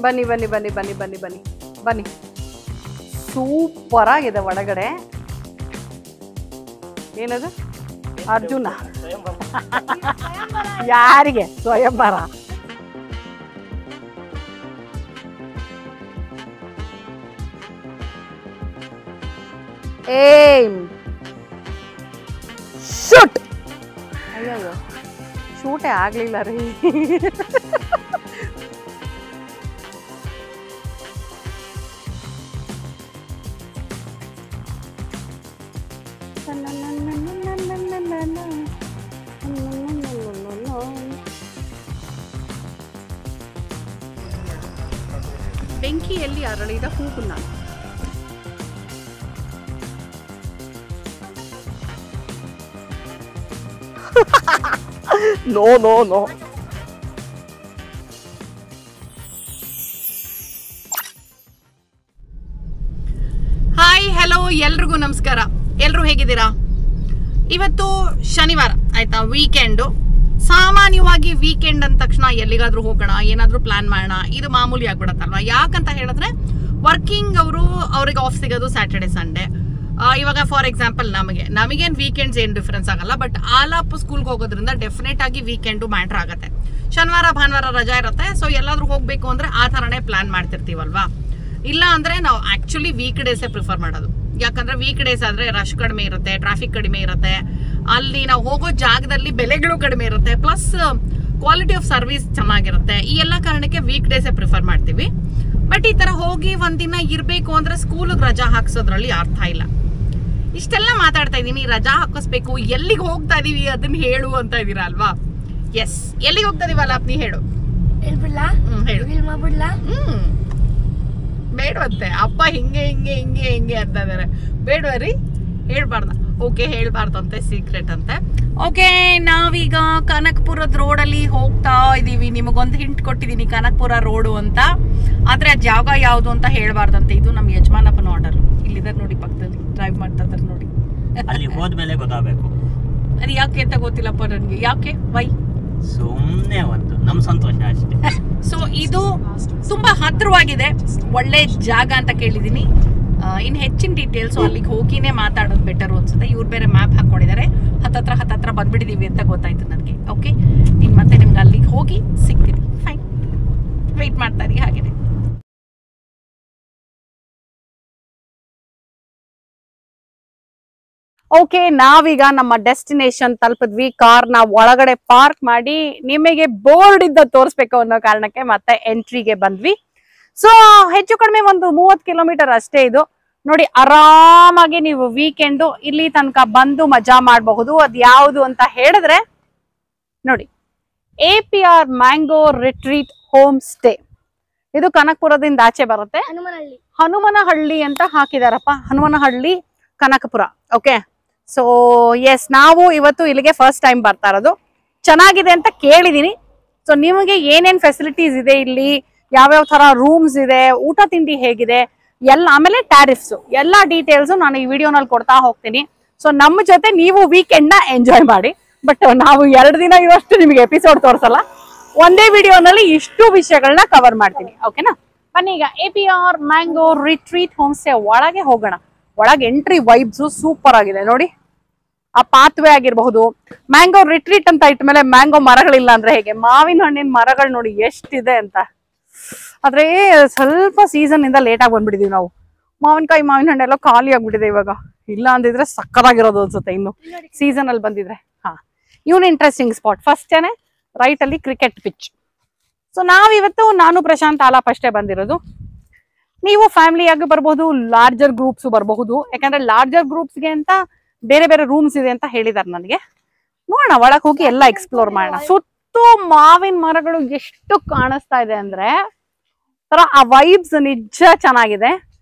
ಬನ್ನಿ ಬನ್ನಿ ಬನ್ನಿ ಬನ್ನಿ ಬನ್ನಿ ಬನ್ನಿ ಬನ್ನಿ. ಸೂಪರ್ ಆಗಿದೆ ಒಳಗಡೆ. ಏನದು? ಅರ್ಜುನ. ಯಾರಿಗೆ? ಸ್ವಯಂವರ. Aim shoot. ಅಯ್ಯೋ ಶೂಟೇ ಆಗ್ಲಿಲ್ಲ ರೀ. ಬೆಂಕಿಯಲ್ಲಿ ಅರಳಿದ ಹೂಗುಣ. No no no. Hi hello ಎಲ್ರಿಗೂ ನಮಸ್ಕಾರ. ಎಲ್ರು ಹೇಗಿದ್ದೀರಾ? ಇವತ್ತು ಶನಿವಾರ ಆಯ್ತಾ, ವೀಕೆಂಡು. ಸಾಮಾನ್ಯವಾಗಿ ವೀಕೆಂಡ್ ಅಂದ ತಕ್ಷಣ ಎಲ್ಲಿಗಾದ್ರೂ ಹೋಗೋಣ, ಏನಾದ್ರೂ ಪ್ಲಾನ್ ಮಾಡೋಣ, ಇದು ಮಾಮೂಲಿ ಆಗ್ಬಿಡತ್ತಲ್ವಾ. ಯಾಕಂತ ಹೇಳಿದ್ರೆ ವರ್ಕಿಂಗ್ ಅವ್ರಿಗೆ ಆಫ್ ಸಿಗೋದು ಸ್ಯಾಟರ್ಡೆ ಸಂಡೇ. ಇವಾಗ ಫಾರ್ ಎಕ್ಸಾಂಪಲ್ ನಮಗೇನು ವೀಕೆಂಡ್ಸ್ ಏನು ಡಿಫ್ರೆನ್ಸ್ ಆಗಲ್ಲ, ಬಟ್ ಆಲಾಪ್ ಸ್ಕೂಲ್ಗೆ ಹೋಗೋದ್ರಿಂದ ಡೆಫಿನೆಟ್ ಆಗಿ ವೀಕೆಂಡು ಮ್ಯಾಟ್ರ್ ಆಗುತ್ತೆ. ಶನಿವಾರ ಭಾನುವಾರ ರಜಾ ಇರುತ್ತೆ, ಸೊ ಎಲ್ಲಾದ್ರೂ ಹೋಗ್ಬೇಕು ಅಂದ್ರೆ ಆ ಥರನೇ ಪ್ಲಾನ್ ಮಾಡ್ತಿರ್ತೀವಲ್ವಾ. ಇಲ್ಲ ಅಂದ್ರೆ ನಾವು ಆಕ್ಚುಲಿ ವೀಕ್ ಡೇಸೇ ಪ್ರಿಫರ್ ಮಾಡೋದು. ಯಾಕಂದ್ರೆ ವೀಕ್ ಡೇಸ್ ಆದ್ರೆ ರಶ್ ಕಡಿಮೆ ಇರುತ್ತೆ, ಟ್ರಾಫಿಕ್ ಕಡಿಮೆ ಇರುತ್ತೆ, ಅಲ್ಲಿ ನಾವು ಹೋಗೋ ಜಾಗದಲ್ಲಿ ಬೆಲೆಗಳು ಕಡಿಮೆ ಇರುತ್ತೆ, ಪ್ಲಸ್ ಕ್ವಾಲಿಟಿ ಆಫ್ ಸರ್ವಿಸ್ ಚೆನ್ನಾಗಿರುತ್ತೆ. ಈ ಎಲ್ಲ ಕಾರಣಕ್ಕೆ ವೀಕ್ ಡೇಸೇ ಪ್ರಿಫರ್ ಮಾಡ್ತೀವಿ. ಬಟ್ ಈ ತರ ಹೋಗಿ ಒಂದಿನ ಇರಬೇಕು ಅಂದ್ರೆ ಸ್ಕೂಲಿಗೆ ರಜಾ ಹಾಕ್ಸೋದ್ರಲ್ಲಿ ಅರ್ಥ ಇಲ್ಲ. ಇಷ್ಟೆಲ್ಲ ಮಾತಾಡ್ತಾ ಇದ್ದೀನಿ, ರಜಾ ಹಾಕಿಸ್ಬೇಕು, ಎಲ್ಲಿಗೆ ಹೋಗ್ತಾ ಇದೀವಿ ಅದನ್ನ ಹೇಳು ಅಂತ ಇದೀರಾ ಅಲ್ವಾ. ಎಸ್, ಎಲ್ಲಿಗೆ ಹೋಗ್ತಾ ಇದೀವಲ್ಲ ನೀ ಹೇಳು. ಬೇಡವಂತೆ ಅಪ್ಪ ಹಿಂಗೆ ಹಿಂಗೆ ಹಿಂಗೆ ಹಿಂಗೆ ಅಂತ ಇದಾರೆ. ಬೇಡವರಿ, ಹೇಳ್ಬಾರ್ದ. ಓಕೆ, ಹೇಳ್ಬಾರ್ದು ಅಂತೆ, ಸೀಕ್ರೆಟ್ ಅಂತೆ. ಓಕೆ, ನಾವೀಗ ಕನಕಪುರದ ರೋಡಲ್ಲಿ ಹೋಗ್ತಾ ಇದೀವಿ. ನಿಮಗೊಂದು ಹಿಂಟ್ ಕೊಟ್ಟಿದ್ದೀನಿ, ಕನಕಪುರ ರೋಡು ಅಂತ. ಆದ್ರೆ ಆ ಜಾಗ ಯಾವುದು ಅಂತ ಹೇಳ್ಬಾರ್ದಂತೆ. ಇದು ನಮ್ ಯಜಮಾನಪ್ಪನ ಆರ್ಡರ್. ಇಲ್ಲಿದ್ದಾರೆ ನೋಡಿ, ಪಕ್ಕದಲ್ಲಿ ಡ್ರೈವ್ ಮಾಡ್ತಾ ಇದಾರೆ ನೋಡಿ. ಅಲ್ಲಿ ಹೋದ್ಮೇಲೆ ಗೊತ್ತಾಗಬೇಕು. ಅದು ಯಾಕೆ ಅಂತ ಗೊತ್ತಿಲ್ಲಪ್ಪ ನನ್ಗೆ. ಯಾಕೆ? ವೈ? ಸುಮ್ಮನೆ ಒಂದು ನಮ್ ಸಂತೋಷ ಅಷ್ಟೇ. ಸೊ ಇದು ತುಂಬಾ ಹತ್ರವಾಗಿದೆ, ಒಳ್ಳೆ ಜಾಗ ಅಂತ ಕೇಳಿದೀನಿ. ಇನ್ ಹೆಚ್ಚಿನ ಡೀಟೇಲ್ಸ್ ಅಲ್ಲಿಗೆ ಹೋಗಿನೇ ಮಾತಾಡೋದು ಬೆಟರ್ ಅನ್ಸುತ್ತೆ. ಇವ್ರು ಬೇರೆ ಮ್ಯಾಪ್ ಹಾಕೊಂಡಿದ್ದಾರೆ. ಹತ್ತತ್ರ ಬಂದ್ಬಿಟ್ಟಿದೀವಿ ಅಂತ ಗೊತ್ತಾಯ್ತು ನನಗೆ. ಓಕೆ, ಇನ್ ಮತ್ತೆ ನಿಮ್ಗೆ ಅಲ್ಲಿಗೆ ಹೋಗಿ ಸಿಗ್ತೀನಿ. ಫೈನ್, ವೆಯ್ಟ್ ಮಾಡ್ತಾ ಇರಿ ಹಾಗೇನೆ. ಓಕೆ, ನಾವೀಗ ನಮ್ಮ ಡೆಸ್ಟಿನೇಷನ್ ತಲುಪಿದ್ವಿ. ಕಾರ್ನ ಒಳಗಡೆ ಪಾರ್ಕ್ ಮಾಡಿ ನಿಮಗೆ ಬೋರ್ಡ್ ಇದ್ದ ತೋರಿಸ್ಬೇಕು ಅನ್ನೋ ಕಾರಣಕ್ಕೆ ಮತ್ತೆ ಎಂಟ್ರಿಗೆ ಬಂದ್ವಿ. ಸೊ ಹೆಚ್ಚು ಕಡಿಮೆ ಒಂದು 30 ಕಿಲೋಮೀಟರ್ ಅಷ್ಟೇ ಇದು. ನೋಡಿ, ಆರಾಮಾಗಿ ನೀವು ವೀಕೆಂಡು ಇಲ್ಲಿ ತನಕ ಬಂದು ಮಜಾ ಮಾಡಬಹುದು. ಅದ್ ಯಾವುದು ಅಂತ ಹೇಳಿದ್ರೆ ನೋಡಿ, APR mango retreat home stay. ಇದು ಕನಕಪುರದಿಂದ ಆಚೆ ಬರುತ್ತೆ. ಹನುಮನಹಳ್ಳಿ ಅಂತ ಹಾಕಿದಾರಪ್ಪ, Hanumanahalli Kanakapura. Okay, so yes, ನಾವು ಇವತ್ತು ಇಲ್ಲಿಗೆ ಫಸ್ಟ್ ಟೈಮ್ ಬರ್ತಾ ಇರೋದು. ಚೆನ್ನಾಗಿದೆ ಅಂತ ಕೇಳಿದೀನಿ. ಸೊ ನಿಮಗೆ ಏನೇನ್ ಫೆಸಿಲಿಟೀಸ್ ಇದೆ ಇಲ್ಲಿ, ಯಾವ್ಯಾವ ತರ ರೂಮ್ಸ್ ಇದೆ, ಊಟ ತಿಂಡಿ ಹೇಗಿದೆ ಎಲ್ಲ, ಆಮೇಲೆ ಟ್ಯಾರಿಫ್ಸ್, ಎಲ್ಲಾ ಡೀಟೇಲ್ಸ್ ನಾನು ಈ ವಿಡಿಯೋನಲ್ಲಿ ಕೊಡ್ತಾ ಹೋಗ್ತೀನಿ. ಸೊ ನಮ್ಮ ಜೊತೆ ನೀವು ವೀಕೆಂಡ್ ನ ಎಂಜಾಯ್ ಮಾಡಿ. ಬಟ್ ನಾವು 2 ದಿನ ಇರೋಷ್ಟು ನಿಮಗೆ ಎಪಿಸೋಡ್ ತೋರಿಸಲ್ಲ, ಒಂದೇ ವಿಡಿಯೋನಲ್ಲಿ ಇಷ್ಟು ವಿಷಯಗಳನ್ನ ಕವರ್ ಮಾಡ್ತೀನಿ. ಓಕೆನಾ? ಬನ್ನಿ ಈಗ APR mango retreat home stay ಒಳಗೆ ಹೋಗೋಣ. ಒಳಗೆ ಎಂಟ್ರಿ ವೈಬ್ಸ್ ಸೂಪರ್ ಆಗಿದೆ ನೋಡಿ. ಆ ಪಾತ್ವೆ ಆಗಿರಬಹುದು. ಮ್ಯಾಂಗೋ ರಿಟ್ರೀಟ್ ಅಂತ ಇಟ್ಮೇಲೆ ಮ್ಯಾಂಗೋ ಮರಗಳಿಲ್ಲ ಅಂದ್ರೆ ಹೇಗೆ? ಮಾವಿನ ಹಣ್ಣಿನ ಮರಗಳು ನೋಡಿ ಎಷ್ಟಿದೆ ಅಂತ. ಆದ್ರೆ ಸ್ವಲ್ಪ ಸೀಸನ್ ಇಂದ ಲೇಟ್ ಆಗಿ ಬಂದ್ಬಿಟ್ಟಿದೀವಿ ನಾವು. ಮಾವಿನ ಹಣ್ಣೆಲ್ಲ ಖಾಲಿ ಆಗ್ಬಿಟ್ಟಿದೆ ಇವಾಗ. ಇಲ್ಲ ಅಂದಿದ್ರೆ ಸಕ್ಕದಾಗಿರೋದು ಅನ್ಸುತ್ತೆ ಇನ್ನು ಸೀಸನ್ ಅಲ್ಲಿ ಬಂದಿದ್ರೆ. ಇವನ್ ಇಂಟ್ರೆಸ್ಟಿಂಗ್ ಸ್ಪಾಟ್. ಫಸ್ಟ್ ರೈಟ್ ಅಲ್ಲಿ ಕ್ರಿಕೆಟ್ ಪಿಚ್. ಸೊ ನಾನು ಪ್ರಶಾಂತ್ ಆಲಾಪ್ ಅಷ್ಟೇ ಬಂದಿರೋದು. ನೀವು ಫ್ಯಾಮಿಲಿ ಆಗಿ ಬರ್ಬಹುದು, ಲಾರ್ಜರ್ ಗ್ರೂಪ್ಸ್ ಬರಬಹುದು. ಯಾಕಂದ್ರೆ ಲಾರ್ಜರ್ ಗ್ರೂಪ್ಸ್ಗೆ ಅಂತ ಬೇರೆ ಬೇರೆ ರೂಮ್ಸ್ ಇದೆ ಅಂತ ಹೇಳಿದಾರೆ ನನಗೆ. ನೋಡೋಣ, ಒಳಗೆ ಹೋಗಿ ಎಲ್ಲ ಎಕ್ಸ್ಪ್ಲೋರ್ ಮಾಡೋಣ. ಸುತ್ತು ಮಾವಿನ ಮರಗಳು ಎಷ್ಟು ಕಾಣಿಸ್ತಾ ಇದೆ ಅಂದ್ರೆ ಆ ವೈಬ್ಸ್ ನಿಜ ಚೆನ್ನಾಗಿದೆ.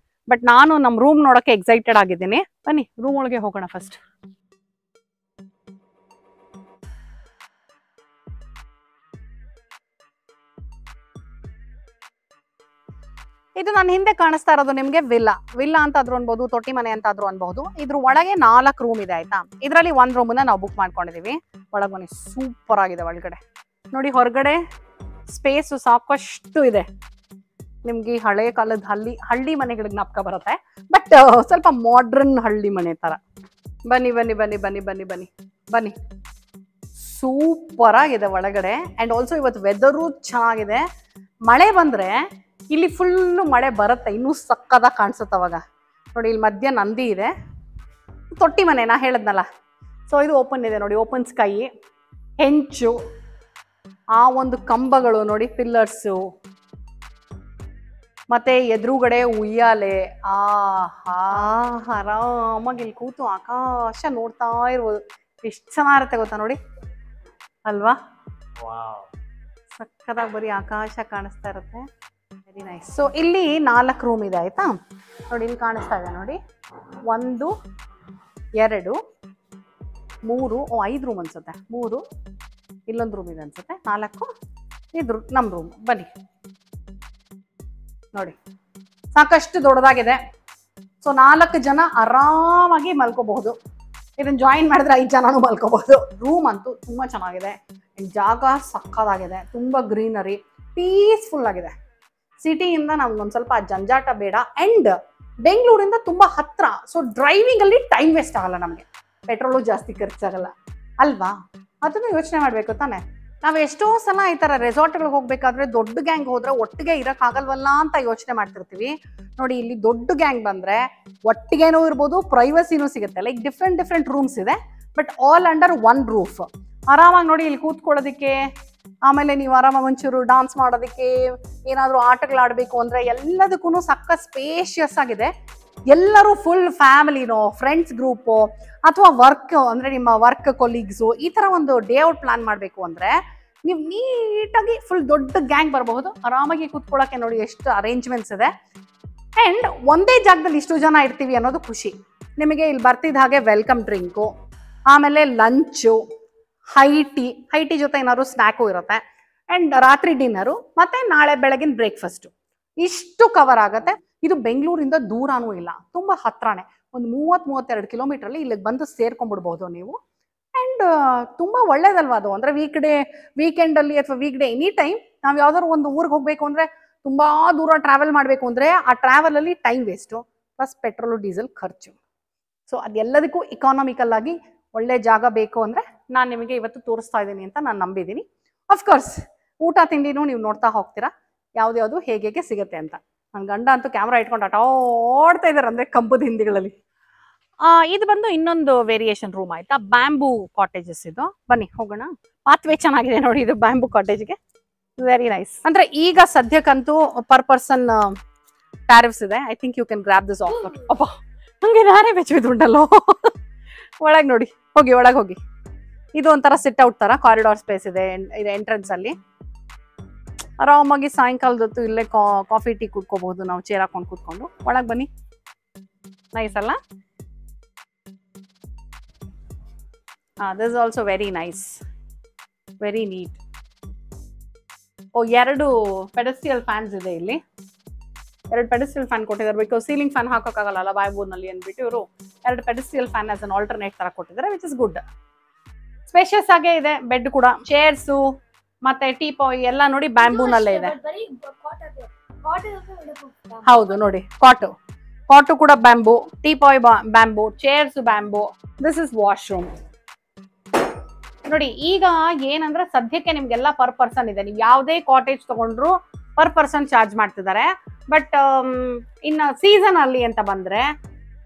ಬಟ್ ನಾನು ನಮ್ಮ ರೂಮ್ ನೋಡಕ್ಕೆ ಎಕ್ಸೈಟೆಡ್ ಆಗಿದ್ದೀನಿ. ಬನ್ನಿ ರೂಮ್ ಒಳಗೆ ಹೋಗೋಣ ಫಸ್ಟ್. ಇದು ನನ್ನ ಹಿಂದೆ ಕಾಣಿಸ್ತಾ ಇರೋದು ನಿಮ್ಗೆ ವಿಲ್ಲಾ ಅಂತ ಆದ್ರೂ ಅನ್ಬಹುದು, ತೊಟ್ಟಿ ಮನೆ ಅಂತ ಆದ್ರೂ ಅನ್ಬಹುದು. ಇದ್ರ ಒಳಗೆ 4 ರೂಮ್ ಇದೆ ಆಯ್ತಾ. ಇದ್ರಲ್ಲಿ 1 ರೂಮ್ ನಾವು ಬುಕ್ ಮಾಡ್ಕೊಂಡಿದೀವಿ. ಒಳಗ್ ಬನ್ನಿ, ಸೂಪರ್ ಆಗಿದೆ ಒಳಗಡೆ ನೋಡಿ. ಹೊರಗಡೆ ಸ್ಪೇಸ್ ಸಾಕಷ್ಟು ಇದೆ. ನಿಮ್ಗೆ ಈ ಹಳೆ ಕಾಲದ ಹಳ್ಳಿ ಮನೆಗಳಿಗೆ ಜ್ಞಾಪಕ ಬರುತ್ತೆ, ಬಟ್ ಸ್ವಲ್ಪ ಮಾಡ್ರನ್ ಹಳ್ಳಿ ಮನೆ ತರ. ಬನ್ನಿ ಬನ್ನಿ ಬನ್ನಿ ಬನ್ನಿ ಬನ್ನಿ ಬನ್ನಿ ಬನ್ನಿ. ಸೂಪರ್ ಆಗಿದೆ ಒಳಗಡೆ. ಅಂಡ್ ಆಲ್ಸೋ ಇವತ್ತು ವೆದರು ಚೆನ್ನಾಗಿದೆ. ಮಳೆ ಬಂದ್ರೆ ಇಲ್ಲಿ ಫುಲ್ಲು ಮಳೆ ಬರುತ್ತೆ, ಇನ್ನೂ ಸಕ್ಕದಾಗಿ ಕಾಣಿಸುತ್ತೆ ಅವಾಗ. ನೋಡಿ ಇಲ್ಲಿ ಮಧ್ಯ ನಂದಿ ಇದೆ, ತೊಟ್ಟಿ ಮನೆ ನಾ ಹೇಳಿದ್ನಲ್ಲ. ಸೊ ಇದು ಓಪನ್ ಇದೆ ನೋಡಿ, ಓಪನ್ ಸ್ಕೈ, ಹೆಂಚು, ಆ ಒಂದು ಕಂಬಗಳು ನೋಡಿ, ಪಿಲ್ಲರ್ಸು, ಮತ್ತೆ ಎದುರುಗಡೆ ಉಯ್ಯಾಲೆ. ಆರಾಮಾಗಿ ಇಲ್ಲಿ ಕೂತು ಆಕಾಶ ನೋಡ್ತಾ ಇರ್ಬೋದು. ಎಷ್ಟು ಚೆನ್ನಾಗಿರುತ್ತೆ ಗೊತ್ತಾ ನೋಡಿ, ಅಲ್ವಾ? ಸಕ್ಕದಾಗಿ ಬರೀ ಆಕಾಶ ಕಾಣಿಸ್ತಾ ಇರುತ್ತೆ. Very nice. ಸೊ ಇಲ್ಲಿ 4 ರೂಮ್ ಇದೆ ಆಯ್ತಾ. ನೋಡಿ ಇಲ್ಲಿ ಕಾಣಿಸ್ತಾ ಇದೆ ನೋಡಿ, 1 2 3 5 ರೂಮ್ ಅನ್ಸುತ್ತೆ. 3 ಇಲ್ಲೊಂದು ರೂಮ್ ಇದೆ ಅನ್ಸುತ್ತೆ, 4 ಇದು ನಮ್ಮ ರೂಮ್. ಬನ್ನಿ ನೋಡಿ, ಸಾಕಷ್ಟು ದೊಡ್ಡದಾಗಿದೆ. ಸೊ 4 ಜನ ಆರಾಮಾಗಿ ಮಲ್ಕೋಬಹುದು. ಇದನ್ನ ಜಾಯಿನ್ ಮಾಡಿದ್ರೆ 5 ಜನನೂ ಮಲ್ಕೋಬಹುದು. ರೂಮ್ ಅಂತೂ ತುಂಬಾ ಚೆನ್ನಾಗಿದೆ, ಜಾಗ ಸಕ್ಕದಾಗಿದೆ, ತುಂಬಾ ಗ್ರೀನರಿ, ಪೀಸ್ಫುಲ್ ಆಗಿದೆ. ಸಿಟಿಯಿಂದ ನಮ್ಗೊಂದು ಸ್ವಲ್ಪ ಜಂಜಾಟ ಬೇಡ. ಅಂಡ್ ಬೆಂಗಳೂರಿಂದ ತುಂಬಾ ಹತ್ರ. ಸೊ ಡ್ರೈವಿಂಗ್ ಅಲ್ಲಿ ಟೈಮ್ ವೇಸ್ಟ್ ಆಗಲ್ಲ, ನಮಗೆ ಪೆಟ್ರೋಲು ಜಾಸ್ತಿ ಖರ್ಚಾಗಲ್ಲ ಅಲ್ವಾ? ಅದನ್ನು ಯೋಚನೆ ಮಾಡ್ಬೇಕು ತಾನೆ. ನಾವು ಎಷ್ಟೋ ಸಲ ಈ ತರ ರೆಸಾರ್ಟ್ಗಳಿಗೆ ಹೋಗ್ಬೇಕಾದ್ರೆ ದೊಡ್ಡ ಗ್ಯಾಂಗ್ ಹೋದ್ರೆ ಒಟ್ಟಿಗೆ ಇರಕ್ಕಾಗಲ್ವಲ್ಲ ಅಂತ ಯೋಚನೆ ಮಾಡ್ತಿರ್ತೀವಿ. ನೋಡಿ ಇಲ್ಲಿ ದೊಡ್ಡ ಗ್ಯಾಂಗ್ ಬಂದ್ರೆ ಒಟ್ಟಿಗೆನೂ ಇರ್ಬೋದು, ಪ್ರೈವಸಿನೂ ಸಿಗುತ್ತೆ. ಲೈಕ್ ಡಿಫ್ರೆಂಟ್ ರೂಮ್ಸ್ ಇದೆ, ಬಟ್ ಆಲ್ ಅಂಡರ್ 1 ರೂಫ್. ಆರಾಮಾಗಿ ನೋಡಿ ಇಲ್ಲಿ ಕೂತ್ಕೊಳ್ಳೋದಕ್ಕೆ, ಆಮೇಲೆ ನೀವು ಆರಾಮಾಗಿ ಒಂಚೂರು ಡಾನ್ಸ್ ಮಾಡೋದಕ್ಕೆ, ಏನಾದರೂ ಆಟಗಳಾಡಬೇಕು ಅಂದ್ರೆ ಎಲ್ಲದಕ್ಕೂ ಸಕ್ಕ ಸ್ಪೇಷಿಯಸ್ ಆಗಿದೆ. ಎಲ್ಲರೂ ಫುಲ್ ಫ್ಯಾಮಿಲಿನೋ, ಫ್ರೆಂಡ್ಸ್ ಗ್ರೂಪು, ಅಥವಾ ವರ್ಕ್ ಅಂದ್ರೆ ನಿಮ್ಮ ವರ್ಕ್ ಕೊಲೀಗ್ಸು, ಈ ತರ ಒಂದು ಡೇ ಔಟ್ ಪ್ಲಾನ್ ಮಾಡಬೇಕು ಅಂದ್ರೆ ನೀವು ನೀಟಾಗಿ ಫುಲ್ ದೊಡ್ಡ ಗ್ಯಾಂಗ್ ಬರಬಹುದು. ಆರಾಮಾಗಿ ಕೂತ್ಕೊಳ್ಳೋಕೆ ನೋಡಿ ಎಷ್ಟು ಅರೇಂಜ್ಮೆಂಟ್ಸ್ ಇದೆ. ಅಂಡ್ ಒಂದೇ ಜಾಗದಲ್ಲಿ ಇಷ್ಟು ಜನ ಇರ್ತೀವಿ ಅನ್ನೋದು ಖುಷಿ. ನಿಮಗೆ ಇಲ್ಲಿ ಬರ್ತಿದ್ದ ಹಾಗೆ ವೆಲ್ಕಮ್ ಡ್ರಿಂಕು, ಆಮೇಲೆ ಲಂಚು, ಹೈ ಟೀ ಜೊತೆ ಏನಾದ್ರು ಸ್ನ್ಯಾಕು ಇರುತ್ತೆ, ಅಂಡ್ ರಾತ್ರಿ ಡಿನ್ನರು, ಮತ್ತೆ ನಾಳೆ ಬೆಳಗಿನ ಬ್ರೇಕ್ಫಾಸ್ಟು. ಇಷ್ಟು ಕವರ್ ಆಗುತ್ತೆ. ಇದು ಬೆಂಗಳೂರಿಂದ ದೂರನೂ ಇಲ್ಲ, ತುಂಬಾ ಹತ್ರನೇ. ಒಂದು 30-32 ಕಿಲೋಮೀಟರ್ ಇಲ್ಲಿಗೆ ಬಂದು ಸೇರ್ಕೊಂಡ್ಬಿಡ್ಬೋದು ನೀವು. ಅಂಡ್ ತುಂಬಾ ಒಳ್ಳೇದಲ್ವಾ ಅದು. ಅಂದ್ರೆ ವೀಕೆಂಡ್ ಅಲ್ಲಿ ಅಥವಾ ವೀಕ್ ಡೇ ಎನಿ ಟೈಮ್ ನಾವು ಯಾವ್ದಾದ್ರು ಒಂದು ಊರಿಗೆ ಹೋಗ್ಬೇಕು ಅಂದ್ರೆ, ತುಂಬಾ ದೂರ ಟ್ರಾವೆಲ್ ಮಾಡಬೇಕು ಅಂದ್ರೆ ಆ ಟ್ರಾವೆಲ್ ಅಲ್ಲಿ time waste, plus petrol diesel ಖರ್ಚು. ಸೊ ಅದೆಲ್ಲದಕ್ಕೂ ಇಕಾನಾಮಿಕಲ್ ಆಗಿ ಒಳ್ಳೆ ಜಾಗ ಬೇಕು ಅಂದ್ರೆ ನಾನು ನಿಮಗೆ ಇವತ್ತು ತೋರಿಸ್ತಾ ಇದ್ದೀನಿ ಅಂತ ನಾನು ನಂಬಿದ್ದೀನಿ. ಅಫ್ಕೋರ್ಸ್ ಊಟ ತಿಂಡಿನೂ ನೀವು ನೋಡ್ತಾ ಹೋಗ್ತೀರಾ ಯಾವ್ದು ಹೇಗೆ ಸಿಗುತ್ತೆ ಅಂತ. ನನ್ನ ಗಂಡ ಅಂತೂ ಕ್ಯಾಮ್ರಾ ಇಟ್ಕೊಂಡು ಆಟಾಡ್ತಾ ಇದ್ದಾರೆ ಅಂದ್ರೆ ಕಂಬದ ಹಿಂದಿಗಳಲ್ಲಿ. ಇದು ಬಂದು ಇನ್ನೊಂದು ವೇರಿಯೇಷನ್ ರೂಮ್ ಆಯ್ತಾ, ಬ್ಯಾಂಬೂ ಕಾಟೇಜಸ್. ಇದು ಬನ್ನಿ ಹೋಗೋಣ. ಪಾತ್ವೇ ಚೆನ್ನಾಗಿದೆ ನೋಡಿ, ಇದು ಬ್ಯಾಂಬೂ ಕಾಟೇಜ್ಗೆ ವೆರಿ ನೈಸ್. ಅಂದ್ರೆ ಈಗ ಸದ್ಯಕ್ಕಂತೂ ಪರ್ ಪರ್ಸನ್ ಟ್ಯಾರಿಫ್ಸ್ ಇದೆ. I think you can grab this offer. ಅಪ್ಪ ಹಂಗೆ ನಾನೇ ಬೆಚ್ಚಬಿದ್ದುಂಟಲ್ಲೋ. ಒಳಗೆ ನೋಡಿ, ಒಳಗೆ ಹೋಗಿ. ಇದು ಒಂಥರ ಸಿಟ್ ಔಟ್ ತರ ಕಾರಿಡಾರ್ ಸ್ಪೇಸ್ ಇದೆ ಇದು ಎಂಟ್ರೆನ್ಸ್ ಅಲ್ಲಿ. ಆರಾಮಾಗಿ ಸಾಯಂಕಾಲದೊತ್ತು ಇಲ್ಲೇ ಕಾಫಿ ಟೀ ಕುಡ್ಕೋಬಹುದು ನಾವು, ಚೇರ್ ಹಾಕೊಂಡು ಕೂತ್ಕೊಂಡು. ಒಳಗೆ ಬನ್ನಿ, ನೈಸ್ ಅಲ್ಲ? This also very nice, very neat. 2 pedestal fans ಇದೆ ಇಲ್ಲಿ. 2 ಪೆಡೆಸ್ಟ್ರಿಯಲ್ ಫ್ಯಾನ್ ಕೊಟ್ಟಿದ್ದಾರೆ. ಬಿಕಾಸ್ ಸೀಲಿಂಗ್ ಫ್ಯಾನ್ ಹಾಕೋಕ್ಕಾಗಲ್ಲ ಬಾಯ್ಬೂರ್ನಲ್ಲಿ ಅಂದ್ಬಿಟ್ಟು ಇವರು 2 pedestal fan as an alternate ತರ ಕೊಟ್ಟಿದ್ದಾರೆ, ವಿಚ್ ಇಸ್ ಗುಡ್. ಸ್ಪೇಷಿಯಸ್ ಆಗೇ ಇದೆ. ಬೆಡ್ ಕೂಡ, ಚೇರ್ಸು ಮತ್ತೆ ಟೀಪಾಯ್ ಎಲ್ಲ ನೋಡಿ ಬ್ಯಾಂಬೂನಲ್ಲೇ ಇದೆ. ಹೌದು ನೋಡಿ, ಕಾಟು ಕೂಡ bamboo, teapoy bamboo, chairs bamboo. This is washroom. ನೋಡಿ ಈಗ ಏನಂದ್ರೆ ಸದ್ಯಕ್ಕೆ ನಿಮ್ಗೆಲ್ಲ ಪರ್ ಪರ್ಸನ್ ಇದೆ. ನೀವು ಯಾವುದೇ ಕಾಟೇಜ್ ತಗೊಂಡ್ರು ಪರ್ ಪರ್ಸನ್ ಚಾರ್ಜ್ ಮಾಡ್ತಿದ್ದಾರೆ. ಬಟ್ ಇನ್ನ ಸೀಸನ್ ಅಲ್ಲಿ ಅಂತ ಬಂದ್ರೆ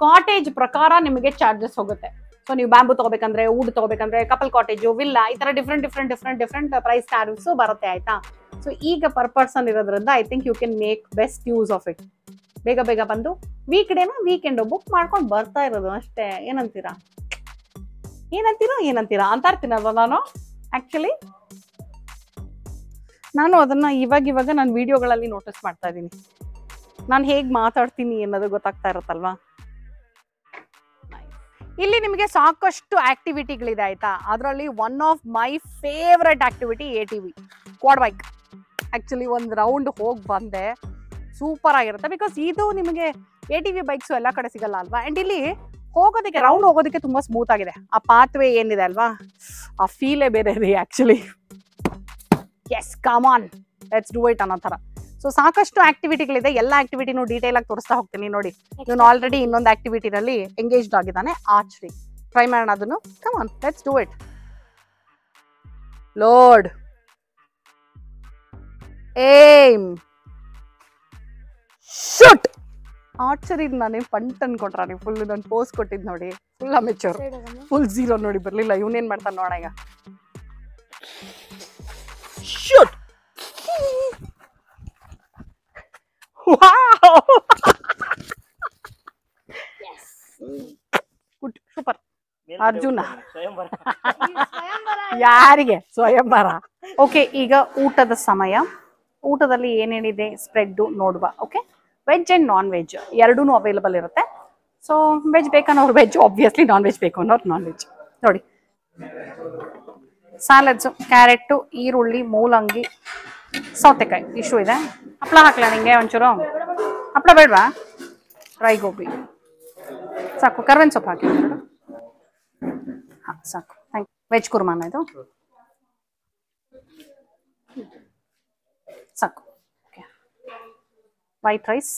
ಕಾಟೇಜ್ ಪ್ರಕಾರ ನಿಮಗೆ ಚಾರ್ಜಸ್ ಹೋಗುತ್ತೆ. ಸೊ ನೀವು ಬ್ಯಾಂಬೂ ತಗೋಬೇಕಂದ್ರೆ, ವುಡ್ ತಗೋಬೇಕಂದ್ರೆ, ಕಪಲ್ ಕಾಟೇಜು, ವಿಲ್ಲಾ, ಈ ತರ ಡಿಫ್ರೆಂಟ್ ಪ್ರೈಸ್ ಟ್ಯಾರಿಫ್ಸ್ ಬರುತ್ತೆ ಆಯ್ತಾ. ಸೊ ಈಗ ಪರ್ ಪರ್ಸನ್ ಇರೋದ್ರಿಂದ I think you can make best use of it. ಬೇಗ ಬಂದು ವೀಕೆಂಡ್ ಬುಕ್ ಮಾಡ್ಕೊಂಡು ಬರ್ತಾ ಇರೋದು ಅಷ್ಟೇ. ಏನಂತೀರಾ ಅಂತ ಇರ್ತೀನಲ್ವ ನಾನು. ಆಕ್ಚುಲಿ ನಾನು ಅದನ್ನ ಇವಾಗ ನಾನು ವಿಡಿಯೋಗಳಲ್ಲಿ ನೋಟಿಸ್ ಮಾಡ್ತಾ ಇದ್ದೀನಿ. ನಾನು ಹೇಗೆ ಮಾತಾಡ್ತೀನಿ ಅನ್ನೋದು ಗೊತ್ತಾಗ್ತಾ ಇರುತ್ತಲ್ವಾ. ಇಲ್ಲಿ ನಿಮಗೆ ಸಾಕಷ್ಟು ಆಕ್ಟಿವಿಟಿಗಳಿದೆ ಆಯ್ತಾ. ಅದರಲ್ಲಿ one of my favourite activity ATV Quad bike. Actually ಒಂದು ರೌಂಡ್ ಹೋಗಿ ಬಂದೆ, ಸೂಪರ್ ಆಗಿರುತ್ತೆ. ಬಿಕಾಸ್ ಇದು ನಿಮಗೆ ATV ಬೈಕ್ಸು ಎಲ್ಲ ಕಡೆ ಸಿಗಲ್ಲ ಅಲ್ವಾ. ಅಂಡ್ ಇಲ್ಲಿ ಹೋಗೋದಕ್ಕೆ, ರೌಂಡ್ ಹೋಗೋದಕ್ಕೆ ತುಂಬಾ ಸ್ಮೂತ್ ಆಗಿದೆ. ಆ ಪಾತ್ವೇ ಏನಿದೆ ಅಲ್ವಾ, ಆ ಫೀಲೇ ಬೇರೆ ಇದೆ actually. Yes come on let's do it ಅನ್ನೋ ಥರ. ಸೊ ಸಾಕಷ್ಟು ಆಕ್ಟಿವಿಟಿಗಳಿದೆ, ಎಲ್ಲ ಆಕ್ಟಿವಿಟಿನೂ ಡೀಟೇಲ್ ಆಗಿ ತೋರಿಸ್ತಾ ಹೋಗ್ತೀನಿ ನೋಡಿ. ಇವನು ಆಲ್ರೆಡಿ ಇನ್ನೊಂದು ಆಕ್ಟಿವಿಟಿನಲ್ಲಿ ಎಂಗೇಜ್ಡ್ ಆಗಿದ್ದಾನೆ, ಆರ್ಚರಿ. ಟ್ರೈ ಮಾಡೋಣ ಅದನ್ನು. Come on, let's do it. Load, aim, shoot. Archery ನಾನೇ ಪಂಟ್ ಅನ್ಕೊಂಡ್ರ ನೀವು? ಫುಲ್ ನಾನು ಪೋಸ್ ಕೊಟ್ಟಿದ್ ನೋಡಿ, ಫುಲ್ ಅಮೆಚೂರ್, ಫುಲ್ ಝೀರೋ ನೋಡಿ, ಬರ್ಲಿಲ್ಲ. ಇವನೇನ್ ಮಾಡ್ತಾನೆ ನೋಡ ಈಗ. ಶೂಟ್. Good, super. ಅರ್ಜುನ ಯಾರಿಗೆ? ಸ್ವಯಂವರ. ಓಕೆ, ಈಗ ಊಟದ ಸಮಯ. ಊಟದಲ್ಲಿ ಏನೇನಿದೆ ಸ್ಪ್ರೆಡ್ ನೋಡುವ. Okay, veg and non veg ಎರಡೂ ಅವೈಲಬಲ್ ಇರುತ್ತೆ. ಸೊ ವೆಜ್ ಬೇಕನ್ನೋರು ವೆಜ್, ಆಬ್ವಿಯಸ್ಲಿ ನಾನ್ ವೆಜ್ ಬೇಕು ಅನ್ನೋರು ನಾನ್ ವೆಜ್. ನೋಡಿ, ಸ್ಯಾಲಡ್ಸು, ಕ್ಯಾರೆಟು, ಈರುಳ್ಳಿ, ಮೂಲಂಗಿ, ಸೌತೆಕಾಯಿ ಇಷ್ಟು ಇದೆ. ಹಪ್ಪಳ ಹಾಕ್ಲಾ ನಿಂಗೆ ಒಂಚೂರು? ಹಪ್ಪಳ ಬೇಡವಾ? ಡ್ರೈ ಗೋಬಿ ಸಾಕು. ಕರ್ಬೇವಿನ ಸೊಪ್ಪು ಹಾಕಿ ಹಾಂ ಸಾಕು. Thank you. ವೆಜ್ ಕುರ್ಮಾನ ಇದು ಸಾಕು. ಓಕೆ, ವೈಟ್ ರೈಸ್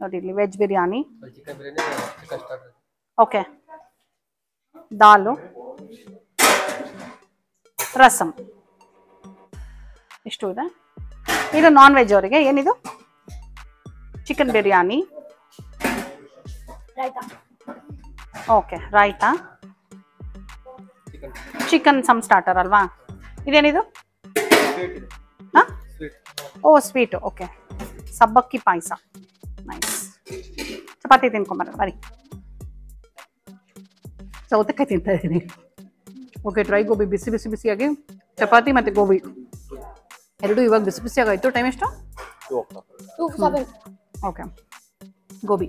ನೋಡಿ ಇಲ್ಲಿ, ವೆಜ್ ಬಿರಿಯಾನಿ. ಓಕೆ, ದಾಲು, ರಸಮ್ ಇಷ್ಟು ಇದೆ. ಇದು ನಾನ್ ವೆಜ್ ಅವರಿಗೆ ಏನಿದು? ಚಿಕನ್ ಬಿರಿಯಾನಿ. ಓಕೆ, ರಾಯ್ತಾ, ಚಿಕನ್ ಸಮ್ ಸ್ಟಾರ್ಟರ್ ಅಲ್ವಾ? ಇದೇನಿದು? ಹಾಂ, ಓ ಸ್ವೀಟು. ಓಕೆ, ಸಬ್ಬಕ್ಕಿ ಪಾಯಸ. ನೈಸ್. ಚಪಾತಿ ತಿನ್ಕೊಂಬರ ಬರೀ. ಸೌತೆಕಾಯಿ ತಿಂತಾ ಇದ್ದೀನಿ. ಓಕೆ, ಡ್ರೈ ಗೋಬಿ ಬಿಸಿ ಬಿಸಿ ಬಿಸಿಯಾಗಿ, ಚಪಾತಿ ಮತ್ತು ಗೋಬಿ ಎರಡು ಇವಾಗ ಬಿಸಿ ಬಿಸಿಯಾಗಾಯಿತು. ಟೈಮ್ ಎಷ್ಟು? 2:07. ಓಕೆ, ಗೋಬಿ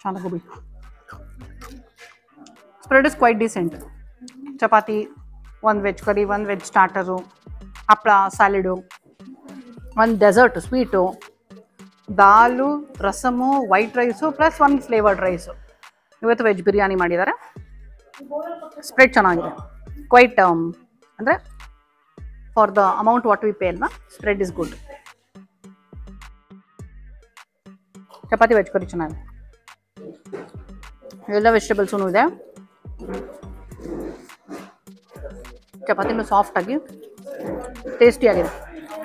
ಚೆನ್ನಾಗಿ. Gobi spread is quite decent. Chapati, ಒಂದು ವೆಜ್ ಕರಿ, ಒಂದು ವೆಜ್ ಸ್ಟಾರ್ಟರು, ಹಪ್ಪಳ, ಸ್ಯಾಲಡು, ಒಂದು ಡೆಸರ್ಟು, ಸ್ವೀಟು, ದಾಲು, ರಸಮು, ವೈಟ್ ರೈಸು ಪ್ಲಸ್ ಒಂದು ಫ್ಲೇವರ್ಡ್ ರೈಸು. ಇವತ್ತು ವೆಜ್ ಬಿರಿಯಾನಿ ಮಾಡಿದ್ದಾರೆ. ಸ್ಪ್ರೆಡ್ ಚೆನ್ನಾಗಿದೆ, ಕ್ವೈಟ್ ಅಂದರೆ for the amount what we pay ಅಲ್ವಾ, spread is good. Chapati veg curry ಚೆನ್ನಾಗಿದೆ. ಎಲ್ಲ ವೆಜಿಟೇಬಲ್ಸೂ ಇದೆ. ಚಪಾತಿನೂ ಸಾಫ್ಟಾಗಿ ಟೇಸ್ಟಿಯಾಗಿದೆ.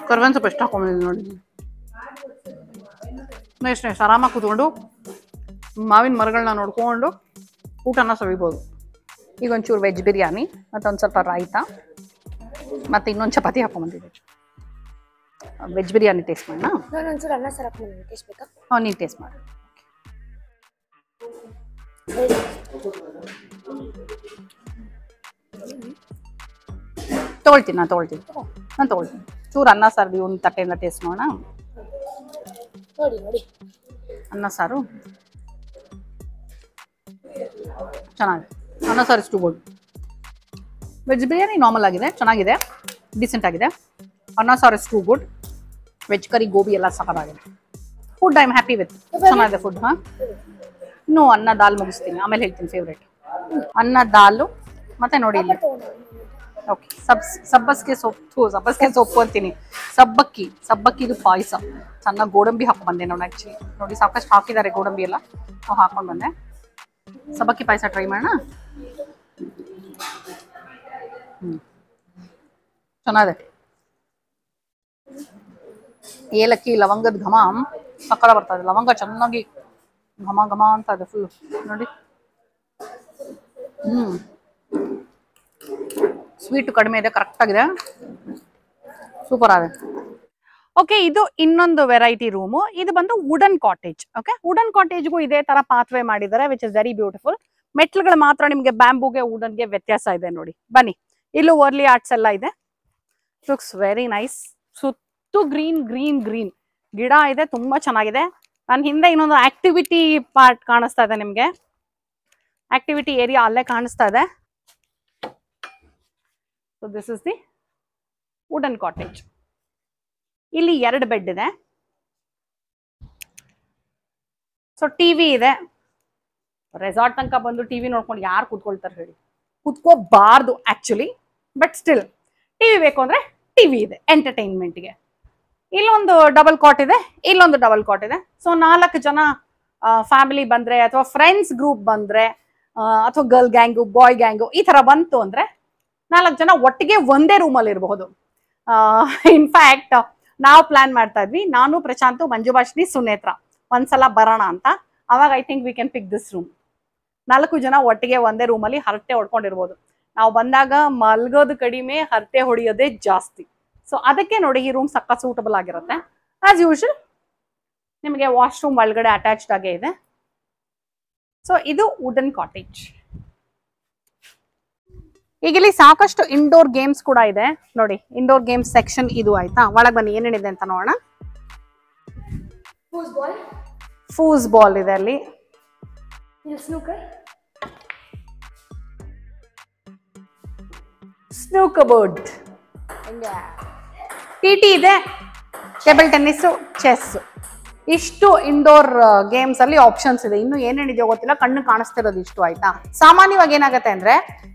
ಕರ್ಬೇವಿನ ಸೊಪ್ಪು ಎಷ್ಟು ಹಾಕೊಂಡ್ಬಂದಿದ್ದೀನಿ ನೋಡಿ. ಎಷ್ಟು ಆರಾಮಾಗಿ ಕೂತ್ಕೊಂಡು ಮಾವಿನ ಮರಗಳನ್ನ ನೋಡ್ಕೊಂಡು ಊಟನ ಸವಿಬೋದು. ಈಗ ಒಂಚೂರು ವೆಜ್ ಬಿರಿಯಾನಿ ಮತ್ತು ಒಂದು ಸ್ವಲ್ಪ ರಾಯ್ತಾ ಮತ್ತು ಇನ್ನೊಂದು ಚಪಾತಿ ಹಾಕೊಂಡ್ಬಂದಿದ್ದೆ. ವೆಜ್ ಬಿರಿಯಾನಿ ಟೇಸ್ಟ್ ಮಾಡೋಣ. ಹಾಂ, ನೀನು ಟೇಸ್ಟ್ ಮಾಡಿ. ತೊಗೊಳ್ತೀನಿ ನಾನು ತೊಗೊಳ್ತೀನಿ. ಚೂರು ಅನ್ನ ಸಾರು ಒಂದು ತಟ್ಟೆಯಿಂದ ಟೇಸ್ಟ್ ಮಾಡೋಣ. ಅನ್ನ ಸಾರು ಚೆನ್ನಾಗಿದೆ. ಅನ್ನ ಸಾರು ಇಷ್ಟು ಗುಡ್. ವೆಜ್ ಬಿರಿಯಾನಿ ನಾರ್ಮಲ್ ಆಗಿದೆ, ಚೆನ್ನಾಗಿದೆ, ಡಿಸೆಂಟ್ ಆಗಿದೆ. ಅನ್ನ ಸಾರು ಇಷ್ಟು ಗುಡ್. ವೆಜ್ ಕರಿ, ಗೋಬಿ ಎಲ್ಲ ಸಖತ್ತಾಗಿದೆ. Food I am happy with. ಚೆನ್ನಾಗಿದೆ ಫುಡ್. ಹಾಂ, ಇನ್ನೂ ಅನ್ನ ದಾಲ್ ಮುಗಿಸ್ತೀನಿ, ಆಮೇಲೆ ಹೇಳ್ತೀನಿ ಫೇವ್ರೇಟ್. ಅನ್ನ ದಾಲು ಮತ್ತೆ ನೋಡಿ ಇಲ್ಲಿ. ಓಕೆ, ಸಬ್ಬಸ್ಗೆ ಸೊಪ್ಪು ಅಂತೀನಿ. ಸಬ್ಬಕ್ಕಿದು ಪಾಯಸ. ಚೆನ್ನಾಗಿ ಗೋಡಂಬಿ ಹಾಕೊಂಡು ಬಂದೆ ನೋಡಿ. ಆ್ಯಕ್ಚುಲಿ ನೋಡಿ ಸಾಕಷ್ಟು ಹಾಕಿದ್ದಾರೆ ಗೋಡಂಬಿ ಎಲ್ಲ, ನಾವು ಹಾಕೊಂಡು ಬಂದೆ. ಸಬ್ಬಕ್ಕಿ ಪಾಯಸ ಟ್ರೈ ಮಾಡೋಣ. ಚೆನ್ನಾಗಿದೆ. ಏಲಕ್ಕಿ, ಲವಂಗದ ಘಮ ಸಕ್ಕಳ ಬರ್ತಾ ಇದೆ. ಲವಂಗ ಚೆನ್ನಾಗಿ ಘಮ ಘಮ ಅಂತ ಇದೆ ಫುಲ್ ನೋಡಿ. ಸ್ವೀಟ್ ಕಡಿಮೆ ಇದೆ, ಕರೆಕ್ಟ್ ಆಗಿದೆ, ಸೂಪರ್ ಆಗಿದೆ. ಓಕೆ, ಇದು ಇನ್ನೊಂದು ವೆರೈಟಿ ರೂಮು. ಇದು ಬಂದು ವುಡನ್ ಕಾಟೇಜ್. ಓಕೆ, ವುಡನ್ ಕಾಟೇಜ್ಗೂ ಇದೇ ತರ ಪಾತ್ವೆ ಮಾಡಿದ್ದಾರೆ, ವಿಚ್ ಇಸ್ ವೆರಿ ಬ್ಯೂಟಿಫುಲ್. ಮೆಟ್ಲುಗಳು ಮಾತ್ರ ನಿಮಗೆ ಬ್ಯಾಂಬೂಗೆ ವುಡನ್ಗೆ ವ್ಯತ್ಯಾಸ ಇದೆ ನೋಡಿ. ಬನ್ನಿ, ಇಲ್ಲೂ ವರ್ಲಿ ಆರ್ಟ್ಸ್ ಎಲ್ಲ ಇದೆ. Looks very nice. ಸುತ್ತು ಗ್ರೀನ್ ಗ್ರೀನ್ ಗ್ರೀನ್ ಗಿಡ ಇದೆ, ತುಂಬಾ ಚೆನ್ನಾಗಿದೆ. ನನ್ನ ಹಿಂದೆ ಇನ್ನೊಂದು ಆಕ್ಟಿವಿಟಿ ಪಾರ್ಟ್ ಕಾಣಿಸ್ತಾ ಇದೆ ನಿಮಗೆ. ಆಕ್ಟಿವಿಟಿ ಏರಿಯಾ ಅಲ್ಲೇ ಕಾಣಿಸ್ತಾ ಇದೆ. So this is the wooden cottage. ಇಲ್ಲಿ 2 ಬೆಡ್ ಇದೆ. ಸೊ ಟಿವಿ ಇದೆ. ರೆಸಾರ್ಟ್ ತನಕ ಬಂದು ಟಿವಿ ನೋಡ್ಕೊಂಡು ಯಾರು ಕೂತ್ಕೊಳ್ತಾರೆ ಹೇಳಿ? ಕೂತ್ಕೋಬಾರ್ದು ಆಕ್ಚುಲಿ, ಬಟ್ ಸ್ಟಿಲ್ ಟಿವಿ ಬೇಕು ಅಂದ್ರೆ ಟಿವಿ ಇದೆ ಎಂಟರ್ಟೈನ್ಮೆಂಟ್ಗೆ. ಇಲ್ಲೊಂದು ಡಬಲ್ ಕಾಟ್ ಇದೆ, ಇಲ್ಲೊಂದು ಡಬಲ್ ಕಾಟ್ ಇದೆ. ಸೊ 4 ಜನ ಫ್ಯಾಮಿಲಿ ಬಂದ್ರೆ ಅಥವಾ ಫ್ರೆಂಡ್ಸ್ ಗ್ರೂಪ್ ಬಂದ್ರೆ ಅಥವಾ ಗರ್ಲ್ ಗ್ಯಾಂಗು ಬಾಯ್ ಗ್ಯಾಂಗು ಈ ತರ ಬಂತು ಅಂದ್ರೆ 4 ಜನ ಒಟ್ಟಿಗೆ ಒಂದೇ ರೂಮಲ್ಲಿ ಇರಬಹುದು. ಇನ್ಫ್ಯಾಕ್ಟ್ ನಾವು ಪ್ಲಾನ್ ಮಾಡ್ತಾ ಇದ್ವಿ, ನಾನು ಪ್ರಶಾಂತು ಮಂಜು ಭಾಷಿಣಿ ಸುನೇತ್ರ ಒಂದ್ಸಲ ಬರೋಣ ಅಂತ. ಅವಾಗ I think we can pick this room. 4 ಜನ ಒಟ್ಟಿಗೆ ಒಂದೇ ರೂಮಲ್ಲಿ ಹರಟೆ ಹೊಡ್ಕೊಂಡಿರ್ಬೋದು. ನಾವು ಬಂದಾಗ ಮಲ್ಗೋದು ಕಡಿಮೆ, ಹರಟೆ ಹೊಡಿಯೋದೇ ಜಾಸ್ತಿ. ಸೊ ಅದಕ್ಕೆ ನೋಡಿ ಈ ರೂಮ್ ಸಕ್ಕ ಸೂಟಬಲ್ ಆಗಿರುತ್ತೆ. ಆಸ್ ಯೂಶುವಲ್ ನಿಮಗೆ ವಾಶ್ರೂಮ್ ಒಳಗಡೆ ಅಟ್ಯಾಚ್ಡ್ ಆಗೇ ಇದೆ. ಸೊ ಇದು ವುಡನ್ ಕಾಟೇಜ್. ಈಗ ಇಲ್ಲಿ ಸಾಕಷ್ಟು ಇಂಡೋರ್ ಗೇಮ್ಸ್ ಕೂಡ ಇದೆ ನೋಡಿ. ಇಂಡೋರ್ ಗೇಮ್ಸ್ ಸೆಕ್ಷನ್ ಇದು ಆಯ್ತಾ. ಒಳಗೆ ಬನ್ನಿ ಏನೇನಿದೆ ಅಂತ ನೋಡೋಣ. ಫೂಸ್ ಬಾಲ್ ಇದೆ ಅಲ್ಲಿ, ಸ್ನೂಕರ್ ಬೋರ್ಡ್, ಟಿಟಿ ಇದೆ, ಟೇಬಲ್ ಟೆನ್ನಿಸ್, ಚೆಸ್. ಇಷ್ಟು ಇಂಡೋರ್ ಗೇಮ್ಸ್ ಅಲ್ಲಿ ಆಪ್ಷನ್ಸ್ ಇದೆ. ಇನ್ನು ಏನೇನಿದೆಯೋ ಗೊತ್ತಿಲ್ಲ, ಕಣ್ಣು ಕಾಣಿಸ್ತಿರೋದು ಇಷ್ಟು ಆಯ್ತಾ. ಸಾಮಾನ್ಯವಾಗಿ ಏನಾಗುತ್ತೆ ಅಂದ್ರೆ